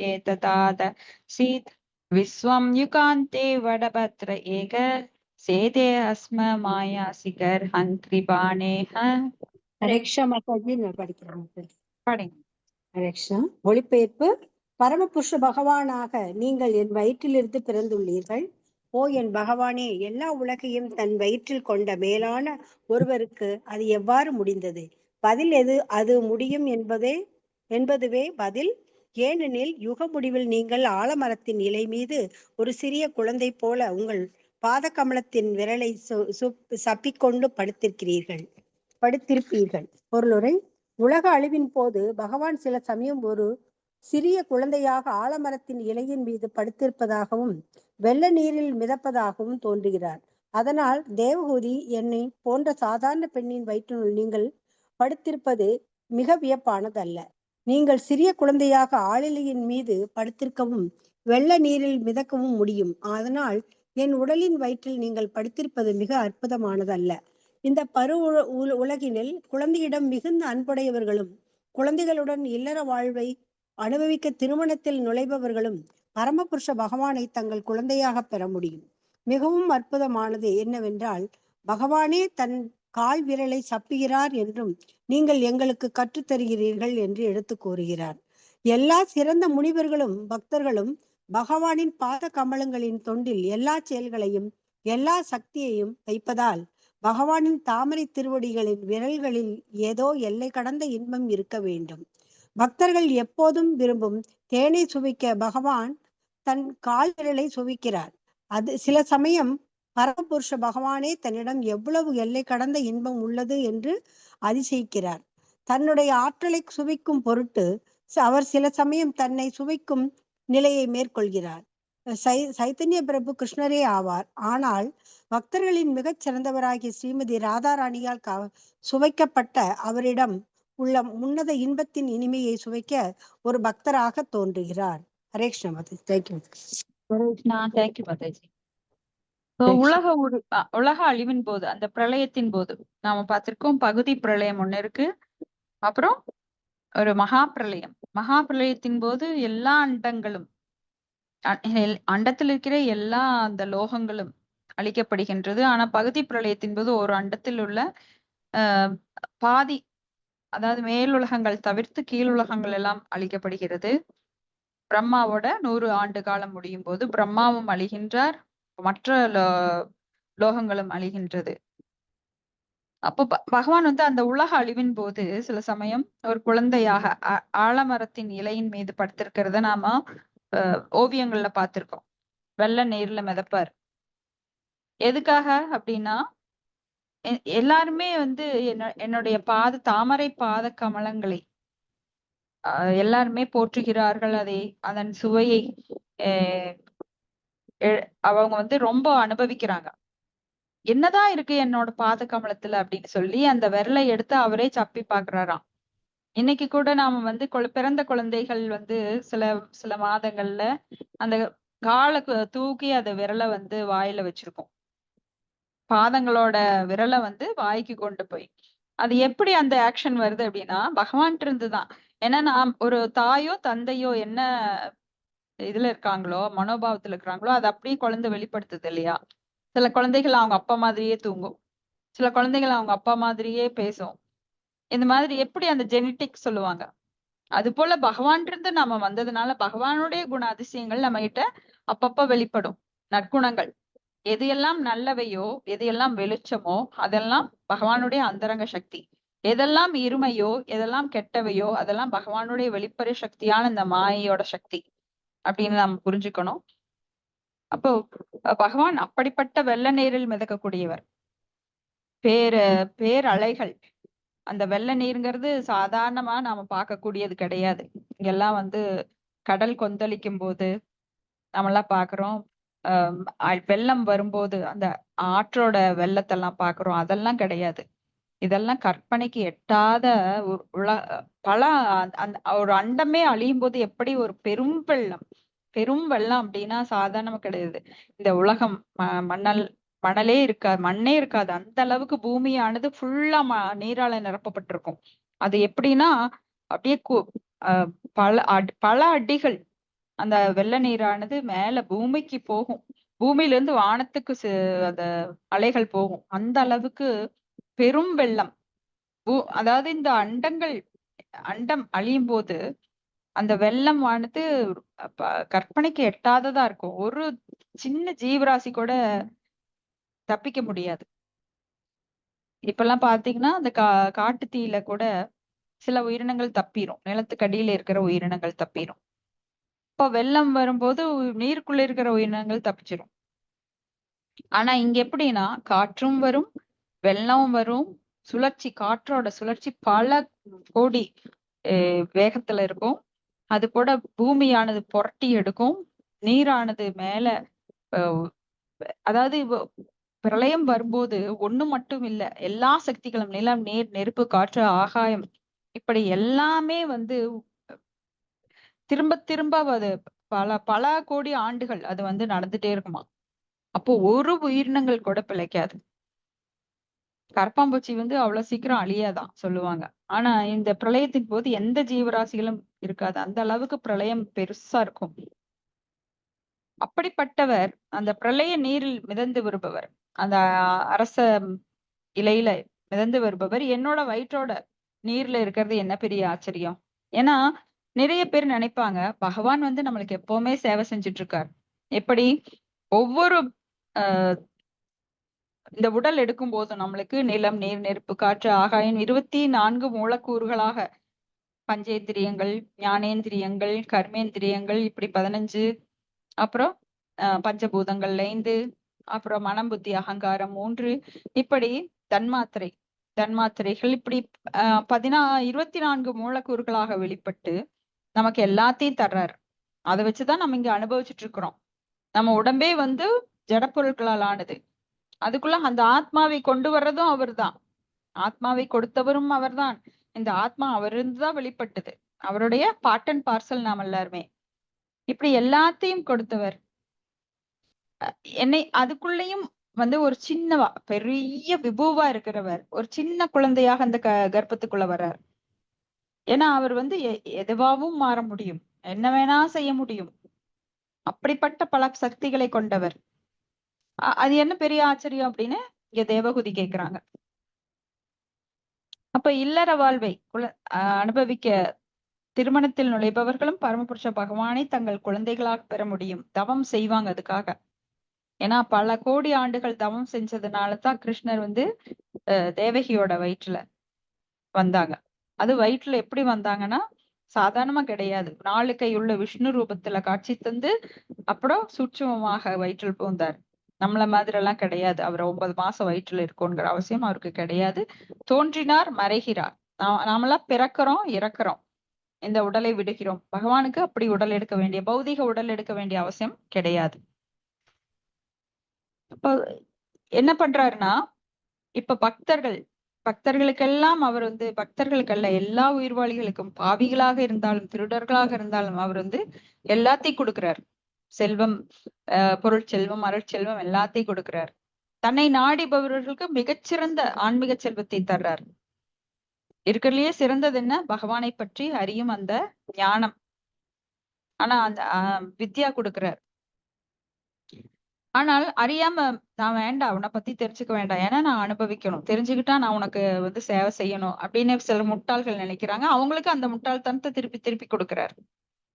ஏததாத சீத் விஸ்வம் யுகாந்தே வடபத்ர ஏக சேதே அஸ்ம மாயாசிகர் ஹந்திரிபாணேஹ. ஹரேக்ஷா மாதாஜி, நான் படிக்கிறேன். படிங்க. ஹரேக்ஷா. மொழிபெயர்ப்பு. பரமபுருஷ பகவானாக நீங்கள் என் வயிற்றிலிருந்து பிறந்துள்ளீர்கள். ஓ என் பகவானே, எல்லா உலகையும் தன் வயிற்றில் கொண்ட மேலான ஒருவருக்கு அது எவ்வாறு முடிந்தது? பதில் அது முடியும் என்பதுவே பதில். ஏனெனில் யுக முடிவில் நீங்கள் ஆலமரத்தின் இலை மீது ஒரு சிறிய குழந்தை போல உங்கள் பாத கமலத்தின் விரலை சப்பிக்கொண்டு படுத்திருப்பீர்கள். பொருளுரை. உலக அழிவின் போது பகவான் சில சமயம் ஒரு சிறிய குழந்தையாக ஆலமரத்தின் இலையின் மீது படுத்திருப்பதாகவும் வெள்ள நீரில் மிதப்பதாகவும் தோன்றுகிறார். அதனால் தேவகூதி, என்னை போன்ற சாதாரண பெண்ணின் வயிற்றினுள் நீங்கள் படுத்திருப்பது மிக வியப்பானதல்ல. நீங்கள் சிறிய குழந்தையாக ஆளிலையின் மீது படுத்திருக்கவும் வெள்ள நீரில் மிதக்கவும் முடியும். அதனால் என் உடலின் வயிற்றில் நீங்கள் படுத்திருப்பது மிக அற்புதமானதல்ல. இந்த உலகினில் குழந்தையிடம் மிகுந்த அன்புடையவர்களும் குழந்தைகளுடன் இல்லற வாழ்வை அனுபவிக்க திருமணத்தில் நுழைபவர்களும் பரமபுருஷ பகவானை தங்கள் குழந்தையாக பெற முடியும். மிகவும் அற்புதமானது என்னவென்றால், பகவானே தன் கால் விரலை சப்புகிறார் என்றும் நீங்கள் எங்களுக்கு கற்றுத்தருகிறீர்கள் என்று எடுத்து கூறுகிறார். எல்லா சிறந்த முனிவர்களும் பக்தர்களும் பகவானின் பாத கமலங்களின் தொண்டில் எல்லா செயல்களையும் எல்லா சக்தியையும் வைப்பதால் பகவானின் தாமரை திருவடிகளின் விரல்களில் ஏதோ எல்லை கடந்த இன்பம் இருக்க வேண்டும். பக்தர்கள் எப்போதும் விரும்பும் தேனை சுவைக்க பகவான் தன் கால் விரலை சுவிக்கிறார். அது சில சமயம் பரமபுருஷ பகவானே தன்னிடம் எவ்வளவு எல்லை கடந்த இன்பம் உள்ளது என்று அதிசயிக்கிறார். தன்னுடைய ஆற்றலை சுவைக்கும் பொருட்டு அவர் சில சமயம் தன்னை சுவைக்கும் நிலையை மேற்கொள்கிறார். சைத்தன்ய பிரபு கிருஷ்ணரே ஆவார். ஆனால் பக்தர்களின் மிகச் சிறந்தவராகிய ஸ்ரீமதி ராதாராணியால் சுவைக்கப்பட்ட அவரிடம் உள்ள உன்னத இன்பத்தின் இனிமையை சுவைக்க ஒரு பக்தராக தோன்றுகிறார். ஹரே கிருஷ்ணா மாதாஜி. தேங்க்யூ. தேங்க்யூ மாதாஜி. உலக அழிவின் போது, அந்த பிரளயத்தின் போது நாம பார்த்திருக்கோம், பகுதி பிரளயம் ஒண்ணு இருக்கு, அப்புறம் ஒரு மகா பிரளயம். மகா பிரளயத்தின் போது எல்லா அண்டங்களும் அண்டத்தில் இருக்கிற எல்லா அந்த லோகங்களும் அழிக்கப்படுகின்றது. ஆனா பகுதி பிரளயத்தின் போது ஒரு அண்டத்தில் உள்ள பாதி, அதாவது மேலுலகங்கள் தவிர்த்து கீழுலகங்கள் எல்லாம் அழிக்கப்படுகிறது. பிரம்மாவோட 100 ஆண்டு காலம் முடியும் போது பிரம்மாவும் அழிகின்றார், மற்ற லோகங்களும் அழிகின்றது. அப்போ பகவான் வந்து அந்த உலக அழிவின் போது சில சமயம் ஒரு குழந்தையாக ஆலமரத்தின் இலையின் மீது படுத்திருக்கிறத நாம ஓவியங்கள்ல பார்த்திருக்கோம். வெள்ள நீர்ல மிதப்பார். எதுக்காக அப்படின்னா, எல்லாருமே வந்து என்னுடைய தாமரை பாத கமலங்களை எல்லாருமே போற்றுகிறார்கள். அதன் சுவையை அவங்க வந்து ரொம்ப அனுபவிக்கிறாங்க. என்னதான் இருக்கு என்னோட பாத கமலத்துல அப்படின்னு சொல்லி அந்த விரலை எடுத்து அவரே சப்பி பாக்குறாராம். இன்னைக்கு கூட நாம வந்து பிறந்த குழந்தைகள் வந்து சில சில மாதங்கள்ல அந்த காலை தூக்கி அந்த விரலை வந்து வாயில வச்சிருக்கோம். பாதங்களோட விரலை வந்து வாய்க்கு கொண்டு போய் அது எப்படி அந்த ஆக்ஷன் வருது அப்படின்னா பகவான் இருந்துதான். ஏன்னா நாம் ஒரு தாயோ தந்தையோ என்ன இதுல இருக்காங்களோ, மனோபாவத்துல இருக்கிறாங்களோ அது அப்படியே குழந்தை வெளிப்படுத்துது இல்லையா? சில குழந்தைகள் அவங்க அப்பா மாதிரியே தூங்கும், சில குழந்தைகள் அவங்க அப்பா மாதிரியே பேசும். இந்த மாதிரி எப்படி அந்த ஜெனட்டிக் சொல்லுவாங்க. அது போல பகவான் இருந்து நாம வந்ததுனால பகவானுடைய குண அதிசயங்கள் நம்ம கிட்ட அப்பப்ப வெளிப்படும். நற்குணங்கள் எது எல்லாம் நல்லவையோ, எது எல்லாம் வெளிச்சமோ அதெல்லாம் பகவானுடைய அந்தரங்க சக்தி. எதெல்லாம் இருமையோ, எதெல்லாம் கெட்டவையோ அதெல்லாம் பகவானுடைய வெளிப்படை சக்தியான இந்த மாயையோட சக்தி அப்படின்னு நம்ம புரிஞ்சுக்கணும். அப்போ பகவான் அப்படிப்பட்ட வெள்ள நீரில் மிதக்கக்கூடியவர். பேரலைகள். அந்த வெள்ள நீருங்கிறது சாதாரணமா நாம பார்க்கக்கூடியது கிடையாது. இங்கெல்லாம் வந்து கடல் கொந்தளிக்கும் போது நம்மெல்லாம் பாக்குறோம். வெள்ளம் வரும்போது அந்த ஆற்றோட வெள்ளத்தெல்லாம் பாக்குறோம். அதெல்லாம் கிடையாது. இதெல்லாம் கற்பனைக்கு எட்டாத பல அந்த ஒரு அண்டமே அழியும் போது எப்படி ஒரு பெரும் வெள்ளம் அப்படின்னா சாதாரணமா கிடையாது. இந்த உலகம் மணலே இருக்காது, மண்ணே இருக்காது. அந்த அளவுக்கு பூமியானது ஃபுல்லா நீரால நிரப்பப்பட்டிருக்கும். அது எப்படின்னா அப்படியே பல அடிகள் அந்த வெள்ள நீரானது மேல பூமிக்கு போகும். பூமியில இருந்து வானத்துக்கு அந்த அலைகள் போகும். அந்த அளவுக்கு பெரும் வெள்ளம். அதாவது இந்த அண்டம் அழியும் போது அந்த வெள்ளம் ஆனது கற்பனைக்கு எட்டாததா இருக்கும். ஒரு சின்ன ஜீவராசி கூட தப்பிக்க முடியாது. இப்பெல்லாம் பாத்தீங்கன்னா அந்த காட்டு தீயில கூட சில உயிரினங்கள் தப்பிரும். நிலத்துக்கு அடியில இருக்கிற உயிரினங்கள் தப்பிரும். இப்ப வெள்ளம் வரும்போது நீருக்குள்ள இருக்கிற உயிரினங்கள் தப்பிச்சிரும். ஆனா இங்க எப்படின்னா காற்றும் வரும், வெள்ளமும் வரும், காற்றோட சுழற்சி பல கோடி வேகத்துல இருக்கும். அது கூட பூமியானது புரட்டி எடுக்கும். நீரானது மேல அதாவது பிரளயம் வரும்போது ஒண்ணு மட்டும் இல்ல, எல்லா சக்திகளும் நிலம், நீர், நெருப்பு, காற்று, ஆகாயம் இப்படி எல்லாமே வந்து திரும்ப திரும்ப அது பல கோடி ஆண்டுகள் அது வந்து நடந்துட்டே இருக்குமா. அப்போ ஒரு உயிரினங்கள் கூட பிழைக்காது. கரப்பாம்பூச்சி வந்து அவ்வளவு சீக்கிரம் அழியாதான் சொல்லுவாங்க. ஆனா இந்த பிரளயத்தின் போது எந்த ஜீவராசிகளும் இருக்காது. அந்த அளவுக்கு பிரளயம் பெருசா இருக்கும். அப்படிப்பட்டவர் அந்த பிரளய நீரில் மிதந்து வருபவர், அந்த அரச இலையில மிதந்து வருபவர் என்னோட வயிற்றோட நீர்ல இருக்கிறது என்ன பெரிய ஆச்சரியம். ஏன்னா நிறைய பேர் நினைப்பாங்க பகவான் வந்து நம்மளுக்கு எப்பவுமே சேவை செஞ்சுட்டு இருக்கார். எப்படி ஒவ்வொரு இந்த உடல் எடுக்கும் போது நம்மளுக்கு நிலம், நீர், நெருப்பு, காற்று, ஆகாயம் 24 மூலக்கூறுகளாக பஞ்சேந்திரியங்கள், ஞானேந்திரியங்கள், கர்மேந்திரியங்கள் இப்படி 15, அப்புறம் பஞ்சபூதங்கள் 5, அப்புறம் மனம், புத்தி, அகங்காரம் 3, இப்படி தன்மாத்திரைகள் இப்படி 24 மூலக்கூறுகளாக வெளிப்பட்டு நமக்கு எல்லாத்தையும் தர்றாரு. அதை வச்சுதான் நம்ம இங்க அனுபவிச்சுட்டு இருக்கிறோம். நம்ம உடம்பே வந்து ஜடப்பொருட்களால் ஆனது. அதுக்குள்ள அந்த ஆத்மாவை கொண்டு வர்றதும் அவர்தான். ஆத்மாவை கொடுத்தவரும் அவர்தான். இந்த ஆத்மா அவரிருந்துதான் வெளிப்பட்டது. அவருடைய பார்ட் அண்ட் பார்சல் நாம் எல்லாருமே. இப்படி எல்லாத்தையும் கொடுத்தவர் என்னை அதுக்குள்ளேயும் வந்து ஒரு சின்னவா பெரிய விபுவா இருக்கிறவர் ஒரு சின்ன குழந்தையாக அந்த கர்ப்பத்துக்குள்ள வர்றார். ஏன்னா அவர் வந்து எதுவாவும் மாற முடியும், என்ன வேணா செய்ய முடியும். அப்படிப்பட்ட பல சக்திகளை கொண்டவர். அது என்ன பெரிய ஆச்சரியம் அப்படின்னு இங்க தேவகுதி கேக்குறாங்க. அப்ப இல்லற வாழ்வை அனுபவிக்க திருமணத்தில் நுழைபவர்களும் பரமபுருஷ பகவானை தங்கள் குழந்தைகளாக பெற முடியும். தவம் செய்வாங்க அதுக்காக. ஏன்னா பல கோடி ஆண்டுகள் தவம் செஞ்சதுனாலதான் கிருஷ்ணர் தேவகியோட வயிற்றுல வந்தாங்க. அது வயிற்றுல எப்படி வந்தாங்கன்னா சாதாரணமா கிடையாது. 4 கை உள்ள விஷ்ணு ரூபத்துல காட்சி தந்து அப்புறம் சூட்சுமமாக வயிற்றில் பூந்தார். நம்மள மாதிரி எல்லாம் கிடையாது. அவர் 9 மாசம் வயிற்றுல இருக்குங்கிற அவசியம் அவருக்கு கிடையாது. தோன்றினார், மறைகிறார். நாமெல்லாம் பிறக்கிறோம், இறக்குறோம், இந்த உடலை விடுகிறோம். பகவானுக்கு அப்படி உடல் எடுக்க வேண்டிய, பௌதிக உடல் எடுக்க வேண்டிய அவசியம் கிடையாது. அப்ப என்ன பண்றாருன்னா, இப்ப பக்தர்களுக்கெல்லாம் அவர் பக்தர்களுக்கல்ல, எல்லா உயிர்வாளிகளுக்கும், பாவிகளாக இருந்தாலும் திருடர்களாக இருந்தாலும் அவர் எல்லாத்தையும் கொடுக்கிறார். செல்வம், பொருட்செல்வம், அருட்செல்வம் எல்லாத்தையும் கொடுக்கிறார். தன்னை நாடிபவர்களுக்கு மிகச்சிறந்த ஆன்மீக செல்வத்தை தர்றார். இருக்கிறதுலயே சிறந்தது என்ன? பகவானை பற்றி அறியும் அந்த ஞானம். ஆனா அந்த வித்யா கொடுக்கிறார். ஆனால் அறியாம நான் வேண்டாம், உன்னை பத்தி தெரிஞ்சுக்க வேண்டாம், ஏன்னா நான் அனுபவிக்கணும், தெரிஞ்சுக்கிட்டா நான் உனக்கு சேவை செய்யணும் அப்படின்னு சில முட்டாள்கள் நினைக்கிறாங்க. அவங்களுக்கு அந்த முட்டாள்தனத்தை திருப்பி திருப்பி கொடுக்கிறார்.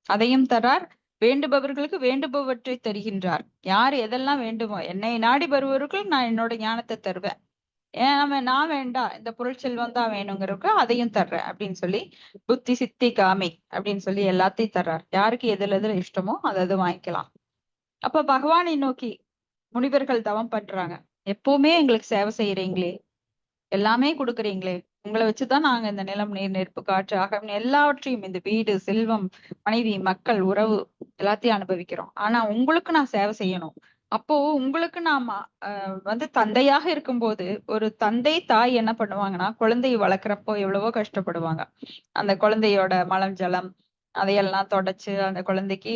அதையும் தரார். வேண்டுபவர்களுக்கு வேண்டுபவற்றை தருகின்றார். யார் எதெல்லாம் வேண்டுமோ, என்னை நாடி வருபவர்கள் நான் என்னோட ஞானத்தை தருவேன். நான் வேண்டாம், இந்த பொருள் செல்வம் தான் வேணுங்கிறவங்க அதையும் தர்றேன் அப்படின்னு சொல்லி, புத்தி சித்தி காமி அப்படின்னு சொல்லி எல்லாத்தையும் தர்றார். யாருக்கு எதுல இஷ்டமோ அதை வாங்கிக்கலாம். அப்ப பகவானை நோக்கி முனிவர்கள் தவம் பண்றாங்க. எப்பவுமே எங்களுக்கு சேவை செய்யறீங்களே, எல்லாமே கொடுக்குறீங்களே, உங்களை வச்சுதான் நாங்க இந்த நிலம், நீர், நெருப்பு, காற்று, ஆகம் எல்லாவற்றையும், இந்த வீடு, செல்வம், மனைவி, மக்கள், உறவு எல்லாத்தையும் அனுபவிக்கிறோம். ஆனா உங்களுக்கு நான் சேவை செய்யணும். அப்போ உங்களுக்கு நாம தந்தையாக இருக்கும்போது, ஒரு தந்தை தாய் என்ன பண்ணுவாங்கன்னா, குழந்தையை வளர்க்குறப்போ எவ்வளவோ கஷ்டப்படுவாங்க. அந்த குழந்தையோட மலம் ஜலம் அதையெல்லாம் தொடச்சு அந்த குழந்தைக்கு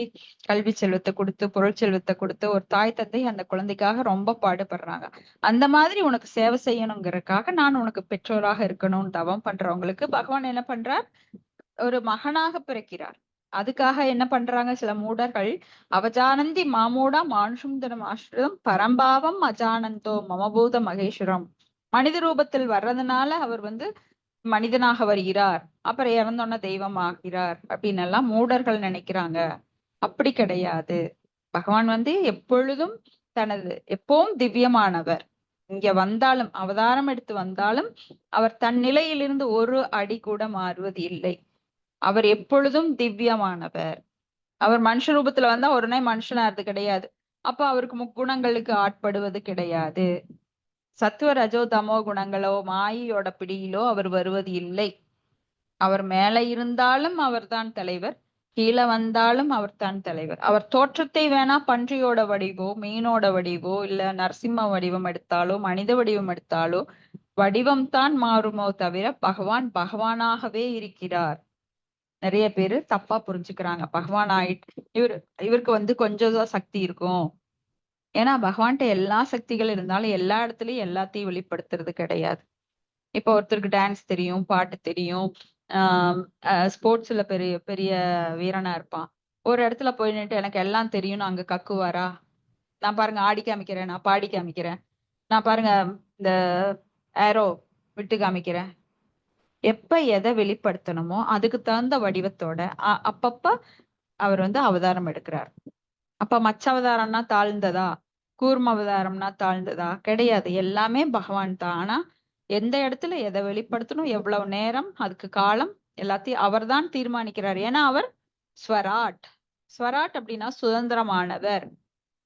கல்வி செல்வத்தை கொடுத்து, பொருள் செல்வத்தை கொடுத்து, ஒரு தாய் தந்தை அந்த குழந்தைக்காக ரொம்ப பாடுபடுறாங்க. அந்த மாதிரி உனக்கு சேவை செய்யணுங்கிறதுக்காக நான் உனக்கு பெற்றோராக இருக்கணும்னு தவம் பண்றவங்களுக்கு பகவான் என்ன பண்றார்? ஒரு மகனாக பிறக்கிறார். அதுக்காக என்ன பண்றாங்க சில மூடர்கள்? அவஜானந்தி மாமூடா மானுஷம் ஆசிரியம் பரம்பாவம் அஜானந்தோ மமபூத மகேஸ்வரம். மனித ரூபத்தில் வர்றதுனால அவர் மனிதனாக வருகிறார், அப்புறம் இறந்தோன்ன தெய்வம் ஆகிறார் அப்படின்னு எல்லாம் மூடர்கள் நினைக்கிறாங்க. அப்படி கிடையாது. பகவான் எப்பொழுதும் எப்பவும் திவ்யமானவர். இங்க வந்தாலும், அவதாரம் எடுத்து வந்தாலும் அவர் தன் நிலையிலிருந்து ஒரு அடி கூட மாறுவது இல்லை. அவர் எப்பொழுதும் திவ்யமானவர். அவர் மனுஷ ரூபத்துல வந்தா உடனே மனுஷனாறது கிடையாது. அப்ப அவருக்கு முக்குணங்களுக்கு ஆட்படுவது கிடையாது. சத்துவ ரஜோ தமோ குணங்களோ மாயையோட பிடியிலோ அவர் வருவது இல்லை. அவர் மேல இருந்தாலும் அவர்தான் தலைவர், கீழே வந்தாலும் அவர்தான் தலைவர். அவர் தோற்றத்தை வேணா பன்றியோட வடிவோ, மீனோட வடிவோ, இல்ல நரசிம்ம வடிவம் எடுத்தாலோ, மனித வடிவம் எடுத்தாலோ வடிவம் தான் மாறுமோ தவிர பகவான் பகவானாகவே இருக்கிறார். நிறைய பேரு தப்பா புரிஞ்சுக்கிறாங்க. பகவான் ஆயிட்டு இவருக்கு கொஞ்சம் தான் சக்தி இருக்கும். ஏன்னா பகவான்கிட்ட எல்லா சக்திகள் இருந்தாலும் எல்லா இடத்துலயும் எல்லாத்தையும் வெளிப்படுத்துறது கிடையாது. இப்ப ஒருத்தருக்கு டான்ஸ் தெரியும், பாட்டு தெரியும், ஸ்போர்ட்ஸ்ல பெரிய பெரிய வீரனா இருப்பான். ஒரு இடத்துல போய் நின்று எனக்கு எல்லாம் தெரியும்னு அங்க கக்குவாரா? நான் பாருங்க ஆடி காமிக்கிறேன், நான் பாடி காமிக்கிறேன், நான் பாருங்க இந்த ஏரோ விட்டு காமிக்கிறேன். எப்ப எதை வெளிப்படுத்தணுமோ அதுக்கு தகுந்த வடிவத்தோட அப்பப்ப அவர் அவதாரம் எடுக்கிறார். அப்ப மச்ச அவதாரம்னா தாழ்ந்ததா, கூர்ம அவதாரம்னா தாழ்ந்ததா? கிடையாது. எல்லாமே பகவான் தான். ஆனா எந்த இடத்துல எதை வெளிப்படுத்தணும், எவ்வளவு நேரம், அதுக்கு காலம் எல்லாத்தையும் அவர் தான் தீர்மானிக்கிறார். ஏன்னா அவர் ஸ்வராட். ஸ்வராட் அப்படின்னா சுதந்திரமானவர்.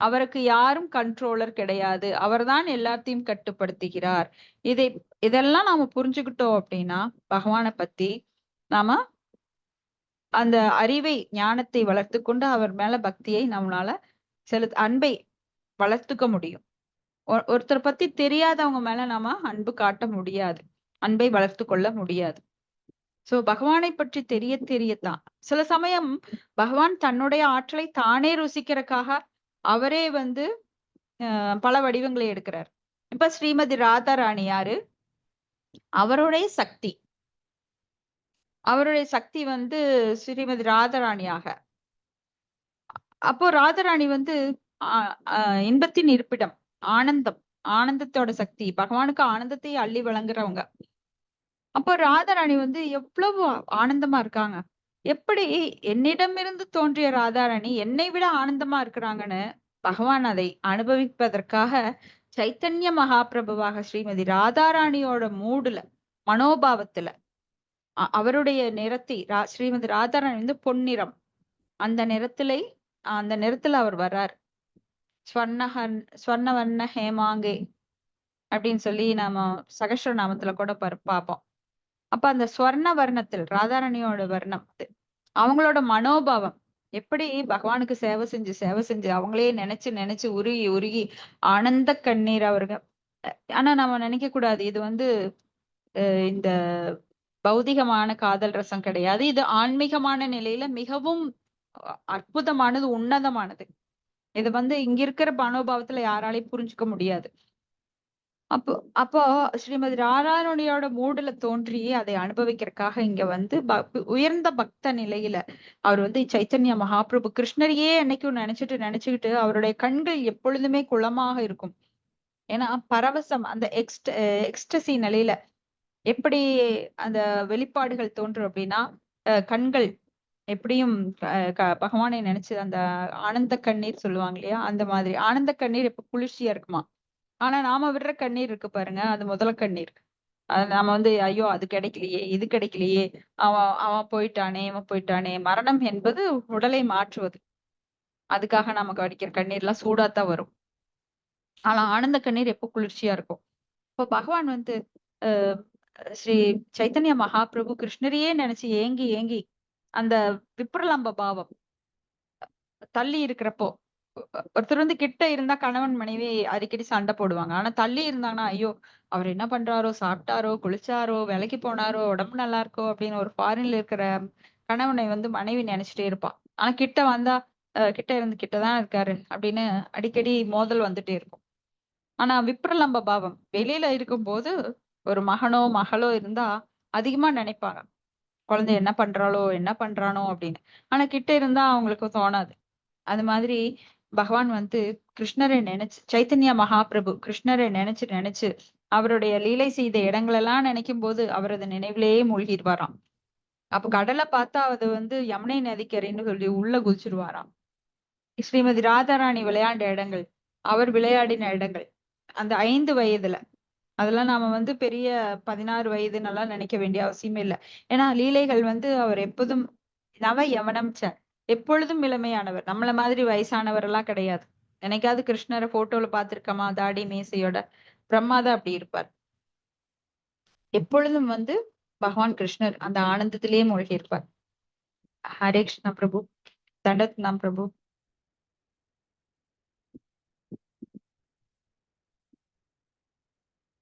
அவருக்கு யாரும் கண்ட்ரோலர் கிடையாது. அவர்தான் எல்லாத்தையும் கட்டுப்படுத்துகிறார். இதெல்லாம் நாம புரிஞ்சுக்கிட்டோம் அப்படின்னா பகவானை பத்தி நாம அந்த அறிவை, ஞானத்தை வளர்த்து கொண்டு அவர் மேல பக்தியை நம்மளால அன்பை வளர்த்துக்க முடியும். ஒருத்தரை பத்தி தெரியாதவங்க மேல நாம அன்பு காட்ட முடியாது, அன்பை வளர்த்து கொள்ள முடியாது. சோ பகவானை பற்றி தெரியத்தான் சில சமயம் பகவான் தன்னுடைய ஆற்றலை தானே ருசிக்கிறதுக்காக அவரே பல வடிவங்களை எடுக்கிறார். இப்ப ஸ்ரீமதி ராதா ராணி யாரு? அவருடைய சக்தி ஸ்ரீமதி ராதாராணியாக அப்போ ராதாராணி வந்து இன்பத்தின் இருப்பிடம், ஆனந்தம், ஆனந்தத்தோட சக்தி, பகவானுக்கு ஆனந்தத்தை அள்ளி வழங்குறவங்க. அப்போ ராதாராணி வந்து எவ்வளவு ஆனந்தமா இருக்காங்க. எப்படி என்னிடமிருந்து தோன்றிய ராதாராணி என்னை விட ஆனந்தமா இருக்கிறாங்கன்னு பகவான் அதை அனுபவிப்பதற்காக சைத்தன்ய மகாபிரபுவாக ஸ்ரீமதி ராதாராணியோட மூடுல, மனோபாவத்துல அவருடைய நிறத்தை ஸ்ரீமதி ராதாராணி வந்து பொன்னிறம். அந்த நிறத்துல அவர் வர்றார். ஸ்வர்ணவர்ண ஹேமாங்கே அப்படின்னு சொல்லி நாம சகஸ்ரநாமத்துல கூட பார்ப்போம். அப்ப அந்த ஸ்வர்ண வர்ணத்தில் ராதாராணியோட வர்ணம் அவங்களோட மனோபாவம் எப்படி பகவானுக்கு சேவை செஞ்சு அவங்களே நினைச்சு உருகி உருகி ஆனந்த கண்ணீர் அவருங்க. ஆனா நம்ம நினைக்க கூடாது இது வந்து இந்த பௌதிகமான காதல் ரசம் கிடையாது. இது ஆன்மீகமான நிலையில மிகவும் அற்புதமானது, உன்னதமானது. இது வந்து இங்க இருக்கிற மனோபாவத்துல யாராலையும் புரிஞ்சுக்க முடியாது. அப்போ ஸ்ரீமதி ராதாராணியோட மூடுல தோன்றி அதை அனுபவிக்கிறதுக்காக இங்க வந்து உயர்ந்த பக்த நிலையில அவர் வந்து சைத்தன்ய மகாபிரபு கிருஷ்ணரையே என்னைக்கும் நினைச்சுக்கிட்டு அவருடைய கண்கள் எப்பொழுதுமே குளமாக இருக்கும். ஏன்னா பரவசம், அந்த எக்ஸ்டசி நிலையில எப்படி அந்த வெளிப்பாடுகள் தோன்றும் அப்படின்னா, கண்கள் எப்படியும் பகவானை நினைச்சு அந்த ஆனந்த கண்ணீர் சொல்லுவாங்க இல்லையா, அந்த மாதிரி ஆனந்த கண்ணீர் எப்ப குளிர்ச்சியா இருக்குமா. ஆனா நாம விடுற கண்ணீர் இருக்கு பாருங்க, அது முதல கண்ணீர். அது நாம வந்து ஐயோ அது கிடைக்கலையே, இது கிடைக்கலையே, அவன் போயிட்டானே, இவன் போயிட்டானே. மரணம் என்பது உடலை மாற்றுவது. அதுக்காக நமக்கு வடிக்கிற கண்ணீர் எல்லாம் சூடாத்தான் வரும். ஆனா ஆனந்த கண்ணீர் எப்போ குளிர்ச்சியா இருக்கும். இப்போ பகவான் வந்து அஹ் ஸ்ரீ சைத்தன்ய மகாபிரபு கிருஷ்ணரையே நினைச்சு ஏங்கி ஏங்கி அந்த விப்ரலம்ப பாவம் தள்ளி இருக்கிறப்போ, ஒருத்தர் வந்து கிட்ட இருந்தா கணவன் மனைவி அடிக்கடி சண்டை போடுவாங்க. ஆனா தள்ளி இருந்தாங்கன்னா ஐயோ அவர் என்ன பண்றாரோ, சாப்பிட்டாரோ, குளிச்சாரோ, வேலைக்கு போனாரோ, உடம்பு நல்லா இருக்கோ அப்படின்னு ஒரு ஃபாரின்ல இருக்கிற கணவனை வந்து மனைவி நினைச்சிட்டே இருப்பான். ஆனா கிட்ட வந்தா கிட்ட இருந்து கிட்டதான் இருக்காரு அப்படின்னு அடிக்கடி மோதல் வந்துட்டே இருக்கும். ஆனா விப்ரலம்ப பாவம் வெளியில இருக்கும்போது ஒரு மகனோ மகளோ இருந்தா அதிகமா நினைப்பாங்க, குழந்தை என்ன பண்றாளோ என்ன பண்றானோ அப்படின்னு. ஆனா கிட்ட இருந்தா அவங்களுக்கு தோணாது. அது மாதிரி பகவான் வந்து கிருஷ்ணரை நினைச்சு, சைத்தன்ய மகாபிரபு கிருஷ்ணரை நினைச்சு அவருடைய லீலை செய்த இடங்களெல்லாம் நினைக்கும் போது அவரது நினைவிலேயே மூழ்கிடுவாராம். அப்ப கடலை பார்த்தா அது வந்து யமுனை நதிக்கரைன்னு சொல்லி உள்ள குதிச்சிருவாராம். ஸ்ரீமதி ராதாராணி விளையாண்ட இடங்கள், அவர் விளையாடின இடங்கள், அந்த 5 வயதுல, அதெல்லாம் நாம வந்து பெரிய 16 வயதுன்னெல்லாம் நினைக்க வேண்டிய அவசியமே இல்லை. ஏன்னா லீலைகள் வந்து அவர் எப்போதும் நவ யவனம் எப்பொழுதும் இளமையானவர். நம்மள மாதிரி வயசானவர் எல்லாம் கிடையாது. என்னைக்காவது கிருஷ்ணரை போட்டோல பார்த்திருக்கமா தாடி மீசையோட? பிரம்மாதான் அப்படி இருப்பார். எப்பொழுதும் வந்து பகவான் கிருஷ்ணர் அந்த ஆனந்தத்திலேயே மூழ்கி இருப்பார். ஹரே கிருஷ்ணா பிரபு. தண்டத் நாம் பிரபு.